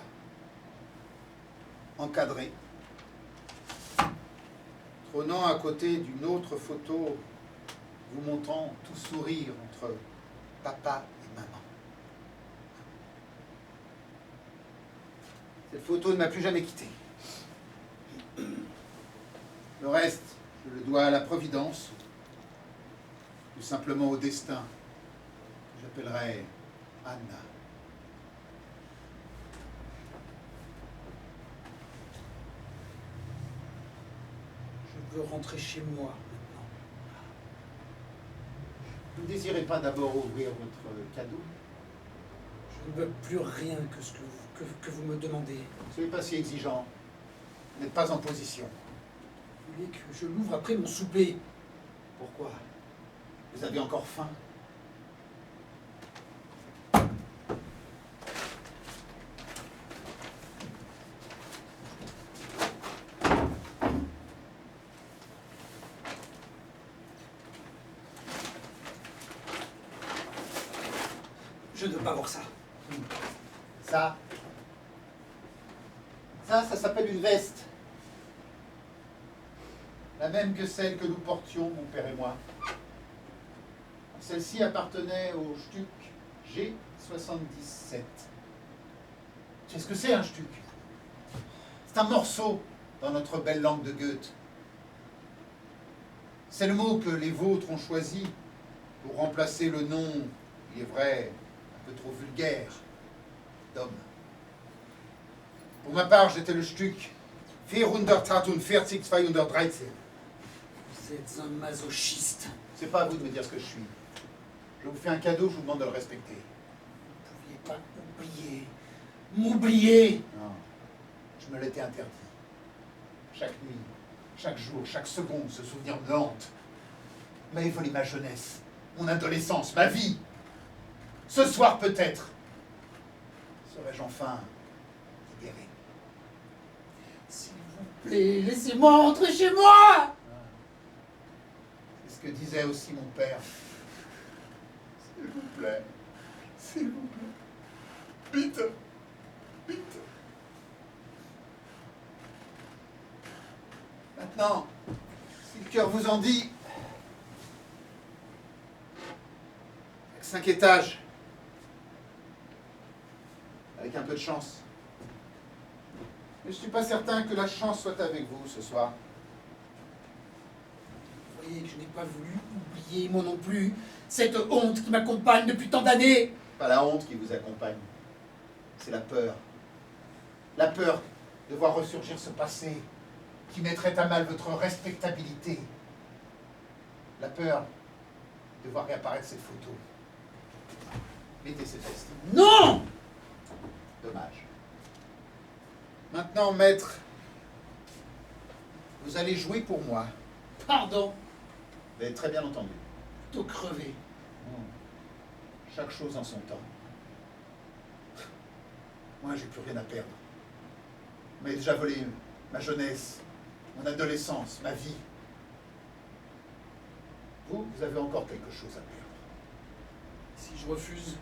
encadrée, trônant à côté d'une autre photo vous montrant tout sourire entre papa et maman. Cette photo ne m'a plus jamais quitté. Le reste, je le dois à la Providence, ou simplement au destin, que j'appellerai Anna. Je veux rentrer chez moi maintenant. Vous ne désirez pas d'abord ouvrir votre cadeau? Je ne veux plus rien que ce que vous me demandez. Ne soyez pas si exigeant. Vous n'êtes pas en position. Vous voulez que je l'ouvre après mon souper? Pourquoi? Vous avez encore faim? Je ne veux pas voir ça. Ça s'appelle une veste. La même que celle que nous portions, mon père et moi. Celle-ci appartenait au Stuck G77. Tu sais ce que c'est, un Stuck? C'est un morceau dans notre belle langue de Goethe. C'est le mot que les vôtres ont choisi pour remplacer le nom, il est vrai, un peu trop vulgaire, d'homme. Pour ma part, j'étais le Stuck 448 213. Vous êtes un masochiste. C'est pas à vous de me dire ce que je suis. Je vous fais un cadeau, je vous demande de le respecter. Vous ne pouviez pas oublier. M'oublier. Non, je me l'étais interdit. Chaque nuit, chaque jour, chaque seconde, ce souvenir me hante. Vous m'avez volé ma jeunesse, mon adolescence, ma vie. Ce soir peut-être, serais-je enfin libéré. S'il vous plaît, laissez-moi rentrer chez moi. C'est ce que disait aussi mon père. S'il vous plaît, s'il vous plaît, vite, vite. Maintenant, si le cœur vous en dit, avec 5 étages, avec un peu de chance. Mais je ne suis pas certain que la chance soit avec vous ce soir. Vous voyez que je n'ai pas voulu oublier, moi non plus, cette honte qui m'accompagne depuis tant d'années. Pas la honte qui vous accompagne, c'est la peur. La peur de voir ressurgir ce passé qui mettrait à mal votre respectabilité. La peur de voir réapparaître cette photo. Mettez cette veste. Non! Dommage. Maintenant, maître, vous allez jouer pour moi. Pardon, Vous avez très bien entendu. plutôt crevé. Chaque chose en son temps. Moi, j'ai plus rien à perdre. Vous m'avez déjà volé ma jeunesse, mon adolescence, ma vie. Vous avez encore quelque chose à perdre. Si je refuse,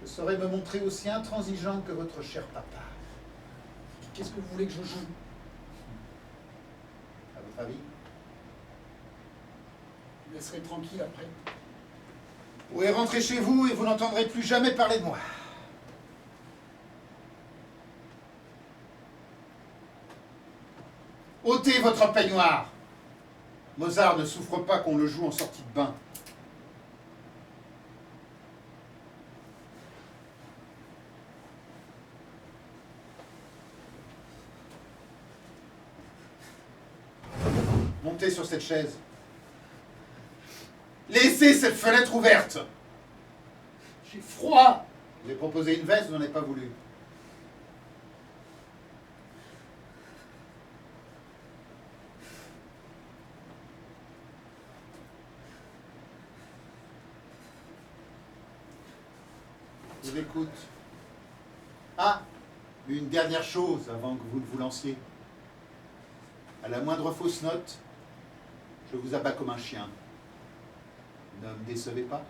Je saurais me montrer aussi intransigeant que votre cher papa. qu'est-ce que vous voulez que je joue? À votre avis? Vous me laisserez tranquille après. Vous pouvez rentrer chez vous et vous n'entendrez plus jamais parler de moi. Ôtez votre peignoir. Mozart ne souffre pas qu'on le joue en sortie de bain. Montez sur cette chaise. Laissez cette fenêtre ouverte. J'ai froid. J'ai proposé une veste, vous n'en avez pas voulu. Je vous écoute. Ah, une dernière chose avant que vous ne vous lanciez. À la moindre fausse note, je vous abats comme un chien. Ne me décevez pas.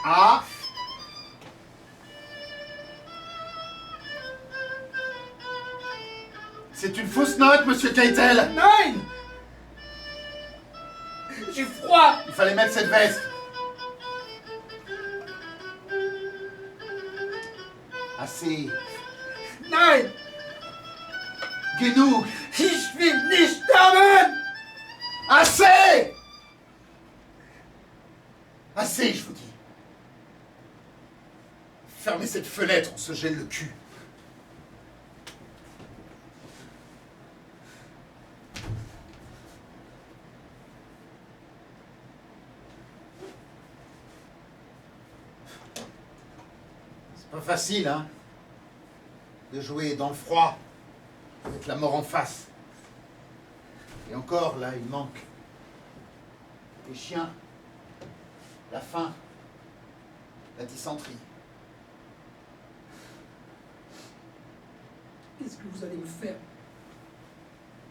Ah! C'est une fausse note, monsieur Keitel! Nein! J'ai froid. Il fallait mettre cette veste. Assez. Nein! Genug. Ich will nicht sterben! Assez! Assez, je vous dis. Fermez cette fenêtre, on se gèle le cul. C'est pas facile, hein, de jouer dans le froid, avec la mort en face. Et encore, là, il manque les chiens, la faim, la dysenterie. Qu'est-ce que vous allez me faire?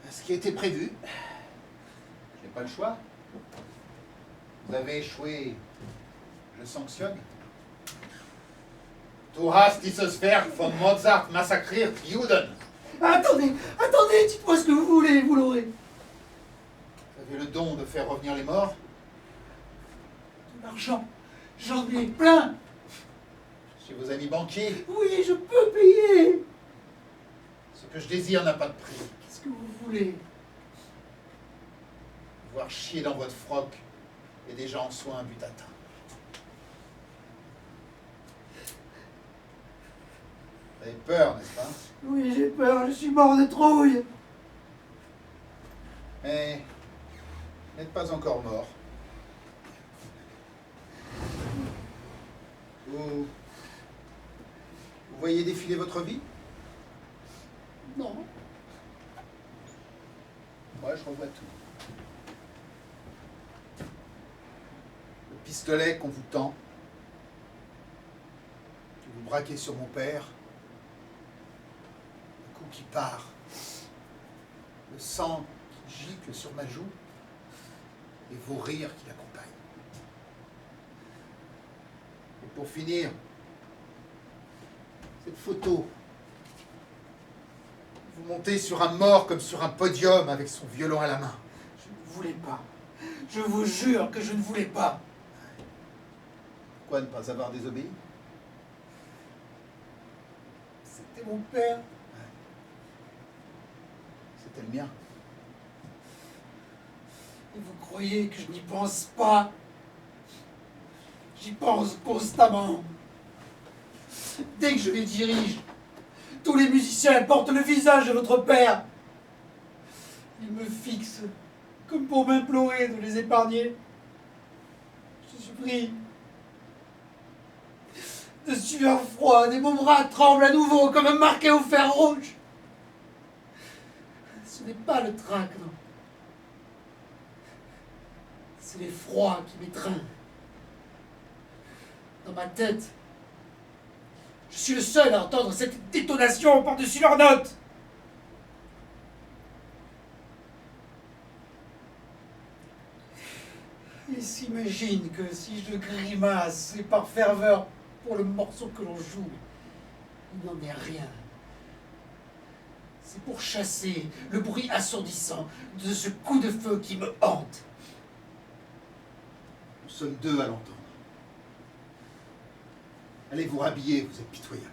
Ce qui était prévu, je n'ai pas le choix. Vous avez échoué, je sanctionne. Du hast dieses Werk von Mozart massacriert Juden. Attendez, attendez, dites-moi ce que vous voulez, vous l'aurez. Vous avez le don de faire revenir les morts. De l'argent, j'en ai plein. Chez vos amis banquiers, Oui, je peux payer. ce que je désire n'a pas de prix. Qu'est-ce que vous voulez? Voir chier dans votre froc et déjà en soi un but atteint. Vous avez peur, n'est-ce pas? Oui, j'ai peur, je suis mort de trouille. Mais vous n'êtes pas encore mort. Vous voyez défiler votre vie? Non. Moi, je revois tout. Le pistolet qu'on vous tend, que vous braquez sur mon père, le coup qui part, le sang qui gicle sur ma joue, et vos rires qui l'accompagnent. Et pour finir, cette photo. Vous montez sur un mort comme sur un podium avec son violon à la main. Je ne voulais pas. Je vous jure que je ne voulais pas. Pourquoi ne pas avoir désobéi? C'était mon père. C'était le mien. Et vous croyez que je n'y pense pas? J'y pense constamment. Dès que je les dirige, tous les musiciens portent le visage de votre père. Ils me fixent, comme pour m'implorer de les épargner. Je supplie. De sueur froide et mon bras tremble à nouveau comme marqué au fer rouge. Ce n'est pas le trac, non. C'est l'effroi qui m'étreint. Dans ma tête, je suis le seul à entendre cette détonation par-dessus leurs notes. Ils s'imaginent que si je grimace, c'est par ferveur pour le morceau que l'on joue. Il n'en est rien. C'est pour chasser le bruit assourdissant de ce coup de feu qui me hante. Nous sommes deux à l'entendre. Allez vous rhabiller, vous êtes pitoyable.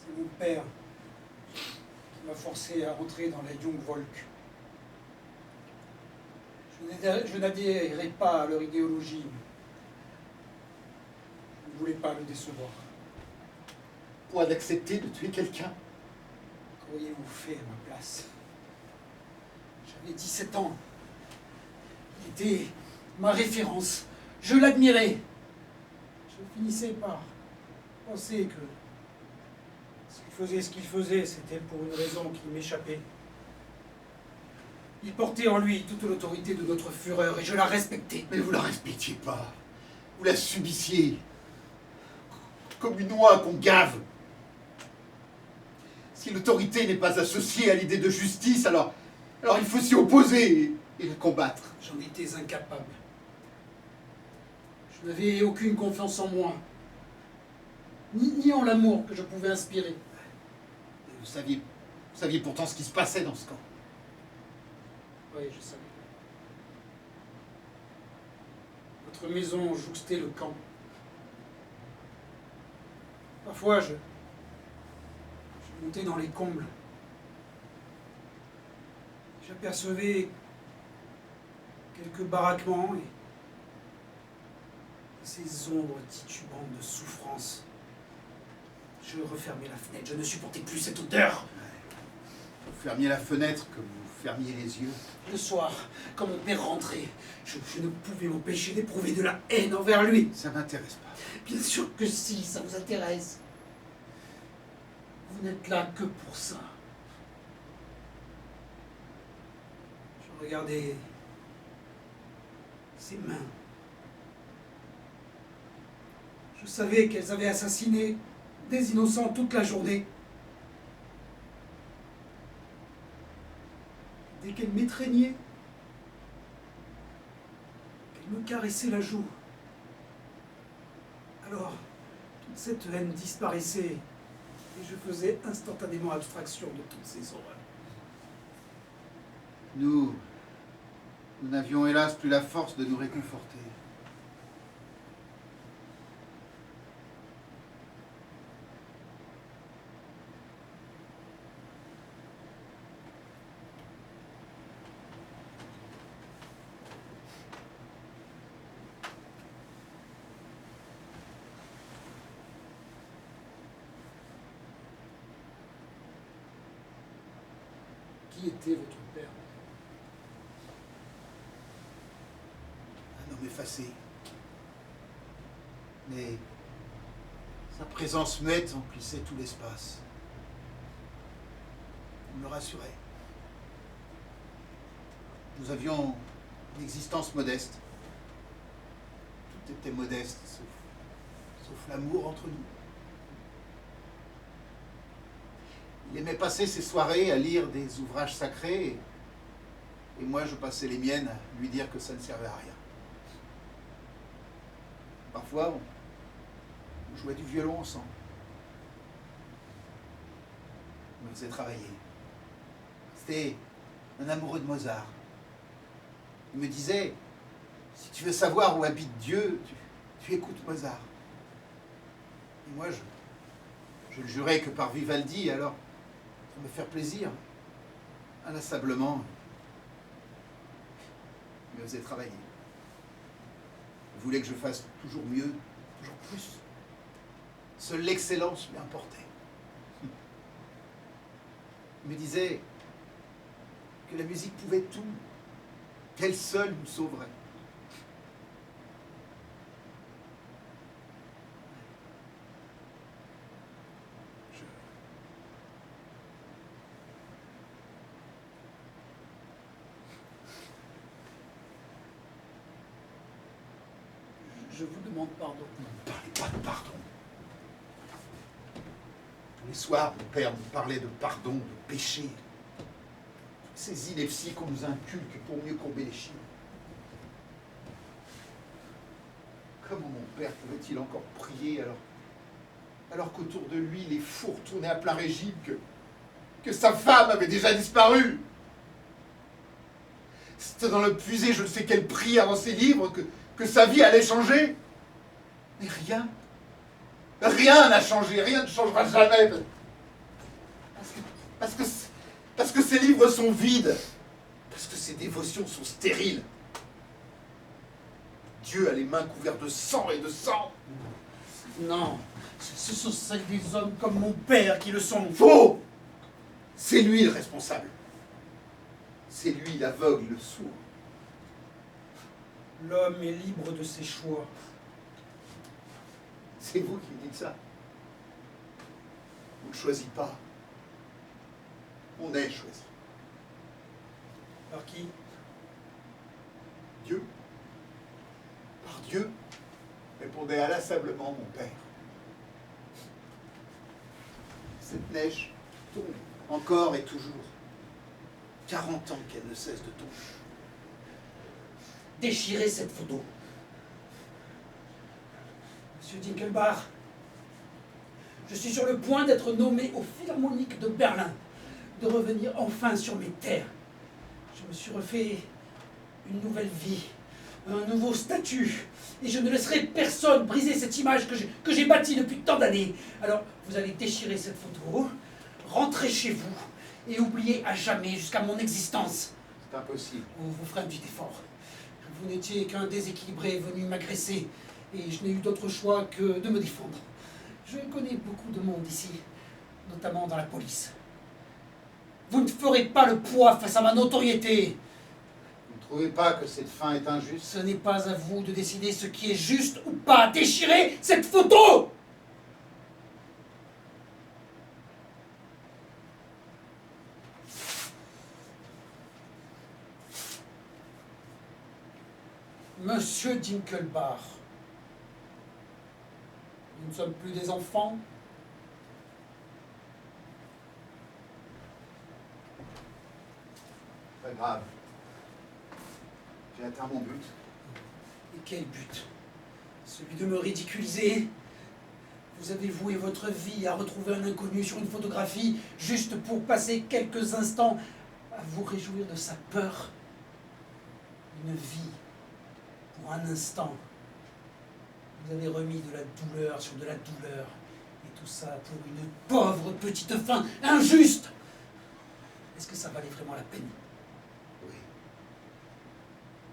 C'est mon père qui m'a forcé à rentrer dans la Jungvolk. Je n'adhérais pas à leur idéologie. Je ne voulais pas le décevoir. Point d'accepter de tuer quelqu'un. Qu'auriez-vous fait à ma place? J'avais 17 ans. Il était ma référence. Je l'admirais. Je finissais par penser que ce qu'il faisait, c'était pour une raison qui m'échappait. Il portait en lui toute l'autorité de notre fureur et je la respectais. Mais vous la respectiez pas. Vous la subissiez. Comme une oie qu'on gave. Si l'autorité n'est pas associée à l'idée de justice, alors il faut s'y opposer et le combattre. J'en étais incapable. Je n'avais aucune confiance en moi, ni en l'amour que je pouvais inspirer. Et vous saviez pourtant ce qui se passait dans ce camp. Oui, je savais. Notre maison jouxtait le camp. Parfois, je montais dans les combles. J'apercevais quelques baraquements et ces ombres titubantes de souffrance. Je refermais la fenêtre, je ne supportais plus cette odeur. Vous fermiez la fenêtre comme vous fermiez les yeux. Le soir, quand mon père rentrait, je ne pouvais m'empêcher d'éprouver de la haine envers lui. Ça m'intéresse pas. Bien sûr que si, ça vous intéresse. Vous n'êtes là que pour ça. Je regardais ses mains. Je savais qu'elles avaient assassiné des innocents toute la journée. Dès qu'elles m'étreignaient, qu'elles me caressaient la joue, alors toute cette haine disparaissait et je faisais instantanément abstraction de toutes ces horreurs. Nous n'avions hélas plus la force de nous réconforter. Qui était votre père? Un homme effacé. Mais sa présence muette emplissait tout l'espace. Il me rassurait. Nous avions une existence modeste. Tout était modeste, sauf l'amour entre nous. Il aimait passer ses soirées à lire des ouvrages sacrés, et moi je passais les miennes à lui dire que ça ne servait à rien. Parfois, on jouait du violon ensemble. On me faisait travailler. C'était un amoureux de Mozart. Il me disait, si tu veux savoir où habite Dieu, tu écoutes Mozart. Et moi, je le jurais que par Vivaldi, alors, pour me faire plaisir, inlassablement, il me faisait travailler. Il voulait que je fasse toujours mieux, toujours plus. Seule l'excellence lui importait. Il me disait que la musique pouvait tout, qu'elle seule nous sauverait. Je vous demande pardon. Ne parlez pas de pardon. Tous les soirs, mon père nous parlait de pardon, de péché. Ces inepties qu'on nous inculque pour mieux courber les chines. Comment mon père pouvait-il encore prier alors qu'autour de lui, les fours tournaient à plein régime, que sa femme avait déjà disparu? C'était dans le puiser je ne sais quel prix avant ses livres que sa vie allait changer. Mais rien n'a changé, rien ne changera jamais. Parce que ses livres sont vides. Parce que ses dévotions sont stériles. Dieu a les mains couvertes de sang et de sang. Non, ce sont celles des hommes comme mon père qui le sont. Faux! C'est lui le responsable. C'est lui l'aveugle, le sourd. L'homme est libre de ses choix. C'est vous qui me dites ça. On ne choisit pas. On est choisi. Par qui? Dieu. Par Dieu, répondait inlassablement mon père. Cette neige tombe encore et toujours. 40 ans qu'elle ne cesse de tomber. Déchirez cette photo. Monsieur Dinkelbach, je suis sur le point d'être nommé au Philharmonique de Berlin, de revenir enfin sur mes terres. Je me suis refait une nouvelle vie, un nouveau statut, et je ne laisserai personne briser cette image que j'ai bâtie depuis tant d'années. Alors, vous allez déchirer cette photo, rentrer chez vous, et oublier à jamais jusqu'à mon existence. C'est impossible. Vous ferez un petit effort. Vous n'étiez qu'un déséquilibré venu m'agresser, et je n'ai eu d'autre choix que de me défendre. Je connais beaucoup de monde ici, notamment dans la police. Vous ne ferez pas le poids face à ma notoriété. Vous ne trouvez pas que cette fin est injuste? Ce n'est pas à vous de décider ce qui est juste ou pas. Déchirez cette photo! Monsieur Dinkelbach, nous ne sommes plus des enfants. Pas grave. J'ai atteint mon but. Et quel but? Celui de me ridiculiser? Vous avez voué votre vie à retrouver un inconnu sur une photographie juste pour passer quelques instants à vous réjouir de sa peur? Une vie, pour un instant. Vous avez remis de la douleur sur de la douleur. Et tout ça pour une pauvre petite fin injuste. Est-ce que ça valait vraiment la peine? Oui.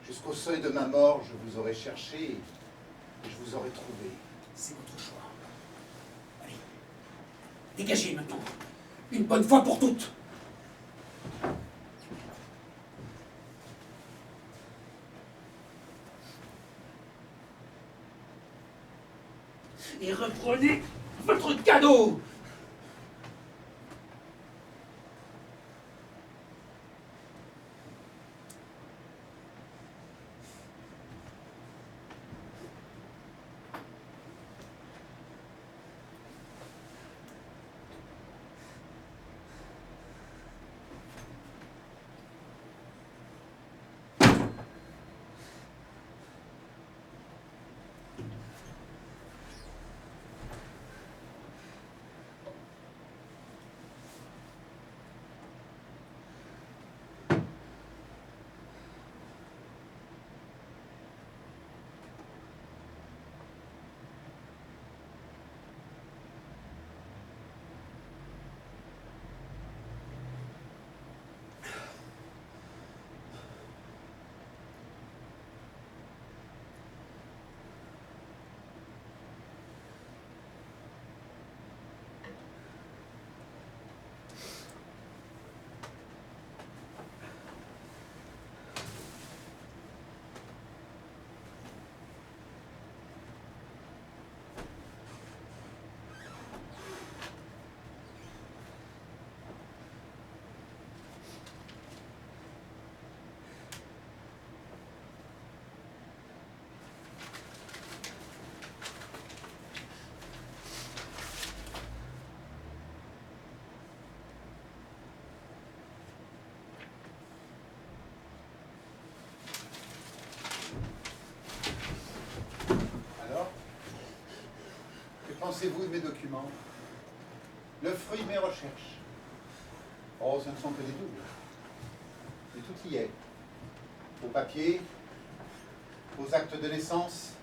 Jusqu'au seuil de ma mort, je vous aurais cherché et je vous aurais trouvé. C'est votre choix. Allez, dégagez maintenant. Une bonne fois pour toutes. Et reprenez votre cadeau. Pensez-vous de mes documents? Le fruit de mes recherches? Oh, ce ne sont que des doubles. Mais tout y est. Vos papiers, vos actes de naissance,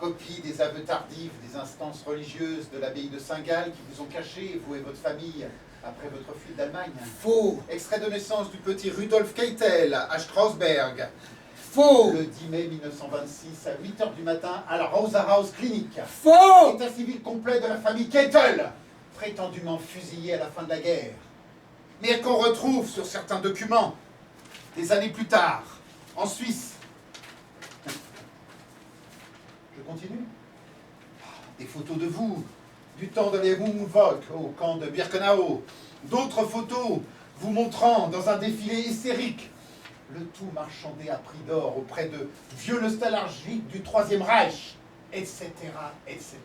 copie des aveux tardifs des instances religieuses de l'abbaye de Saint-Gall qui vous ont caché, vous et votre famille, après votre fuite d'Allemagne. Faux. Extrait de naissance du petit Rudolf Keitel à Strausberg. Faux. Le 10 mai 1926 à 8 h du matin à la Rosa House Clinic. Faux. État civil complet de la famille Keitel, prétendument fusillée à la fin de la guerre. Mais qu'on retrouve sur certains documents, des années plus tard, en Suisse. Je continue. Des photos de vous, du temps de l'Ehrungvolk au camp de Birkenau. D'autres photos vous montrant dans un défilé hystérique. Le tout marchandé à prix d'or auprès de vieux nostalgiques du Troisième Reich, etc., etc.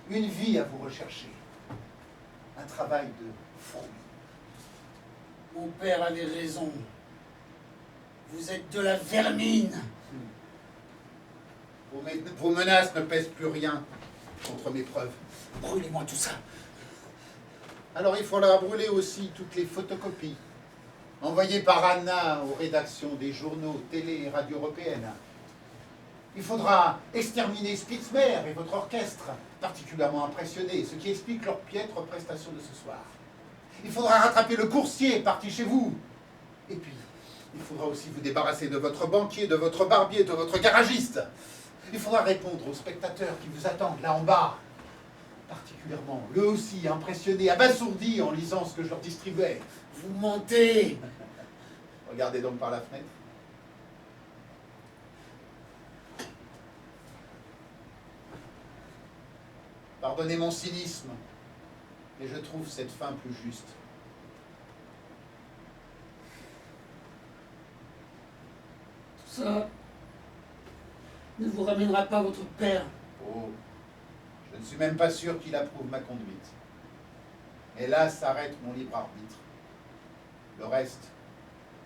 Une vie à vous rechercher. Un travail de fourmi. Mon père avait raison. Vous êtes de la vermine. Vos menaces ne pèsent plus rien contre mes preuves. Brûlez-moi tout ça. Alors il faudra brûler aussi toutes les photocopies envoyées par Anna aux rédactions des journaux, télé et radio européennes. Il faudra exterminer Spitzmer et votre orchestre, particulièrement impressionné, ce qui explique leur piètre prestation de ce soir. Il faudra rattraper le coursier parti chez vous. Et puis, il faudra aussi vous débarrasser de votre banquier, de votre barbier, de votre garagiste. Il faudra répondre aux spectateurs qui vous attendent là en bas, particulièrement, eux aussi, impressionnés, abasourdis en lisant ce que je leur distribuais. Vous mentez. Regardez donc par la fenêtre. Pardonnez mon cynisme, mais je trouve cette fin plus juste. Tout ça ne vous ramènera pas votre père. Oh, je ne suis même pas sûr qu'il approuve ma conduite. Et là s'arrête mon libre arbitre. Le reste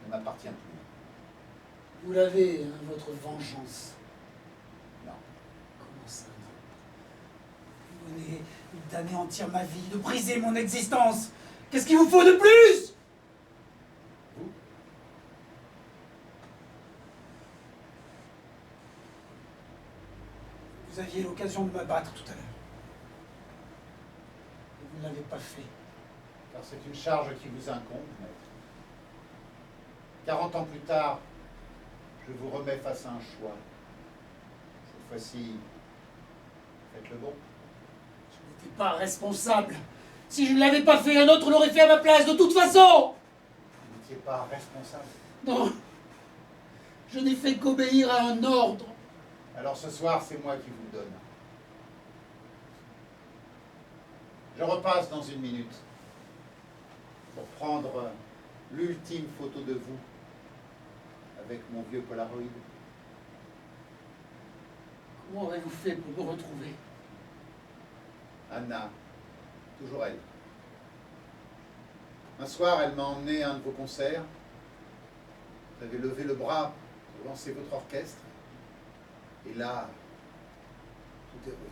ne m'appartient plus. Vous l'avez, hein, votre vengeance. Non. Comment ça, non? Vous venez d'anéantir ma vie, de briser mon existence. Qu'est-ce qu'il vous faut de plus? Vous? Vous aviez l'occasion de me battre tout à l'heure. Et vous ne l'avez pas fait. Car c'est une charge qui vous incombe, maître. 40 ans plus tard, je vous remets face à un choix. Cette fois-ci, faites le bon. Je n'étais pas responsable. Si je ne l'avais pas fait, un autre l'aurait fait à ma place, de toute façon. Vous n'étiez pas responsable. Non. Je n'ai fait qu'obéir à un ordre. Alors ce soir, c'est moi qui vous le donne. Je repasse dans une minute pour prendre l'ultime photo de vous avec mon vieux Polaroid. Comment aurez-vous fait pour me retrouver? Anna, toujours elle. Un soir, elle m'a emmené à un de vos concerts. Vous avez levé le bras pour lancer votre orchestre. Et là, tout est revenu.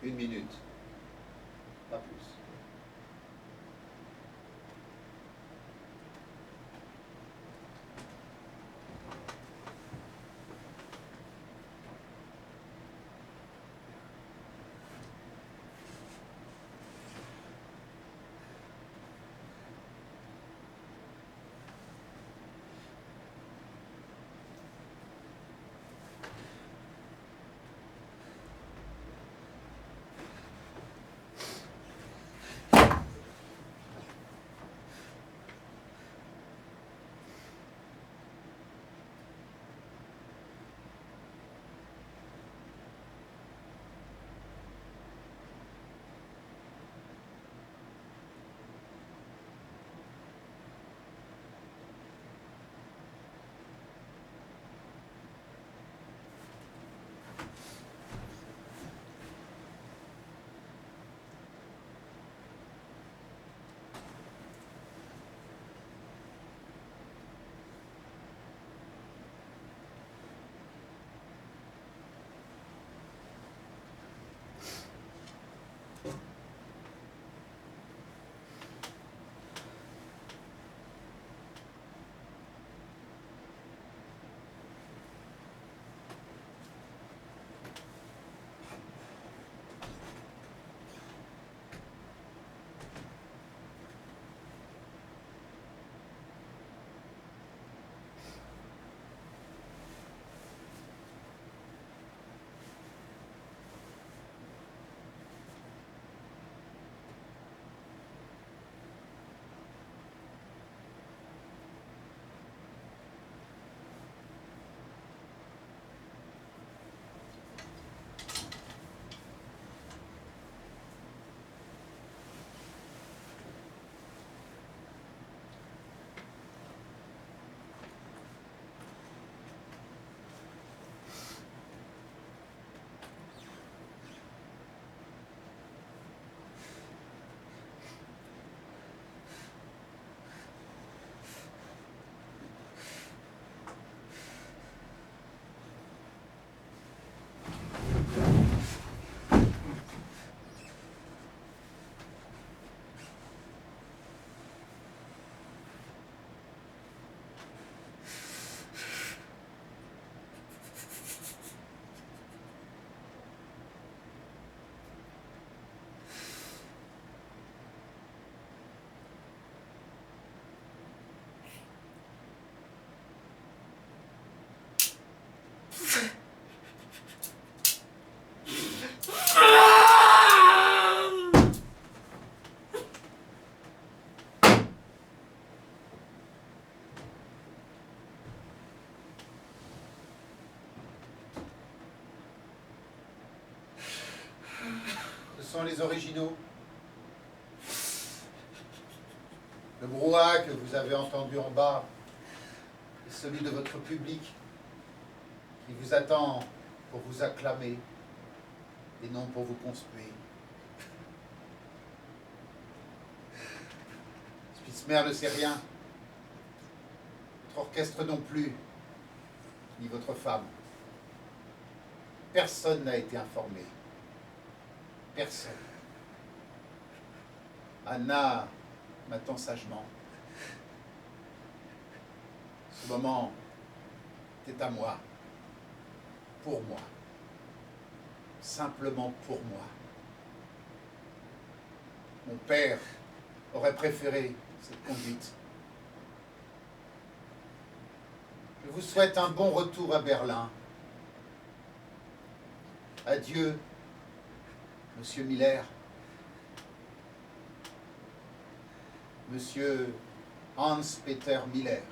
Une minute, pas plus. Ce sont les originaux. Le brouhaha que vous avez entendu en bas est celui de votre public qui vous attend pour vous acclamer et non pour vous conspuer. Spitzmer ne sait rien. Votre orchestre non plus, ni votre femme. Personne n'a été informé. Personne. Anna m'attend sagement. Ce moment est à moi, pour moi, simplement pour moi. Mon père aurait préféré cette conduite. Je vous souhaite un bon retour à Berlin. Adieu, Monsieur Miller. Monsieur Hans-Peter Miller.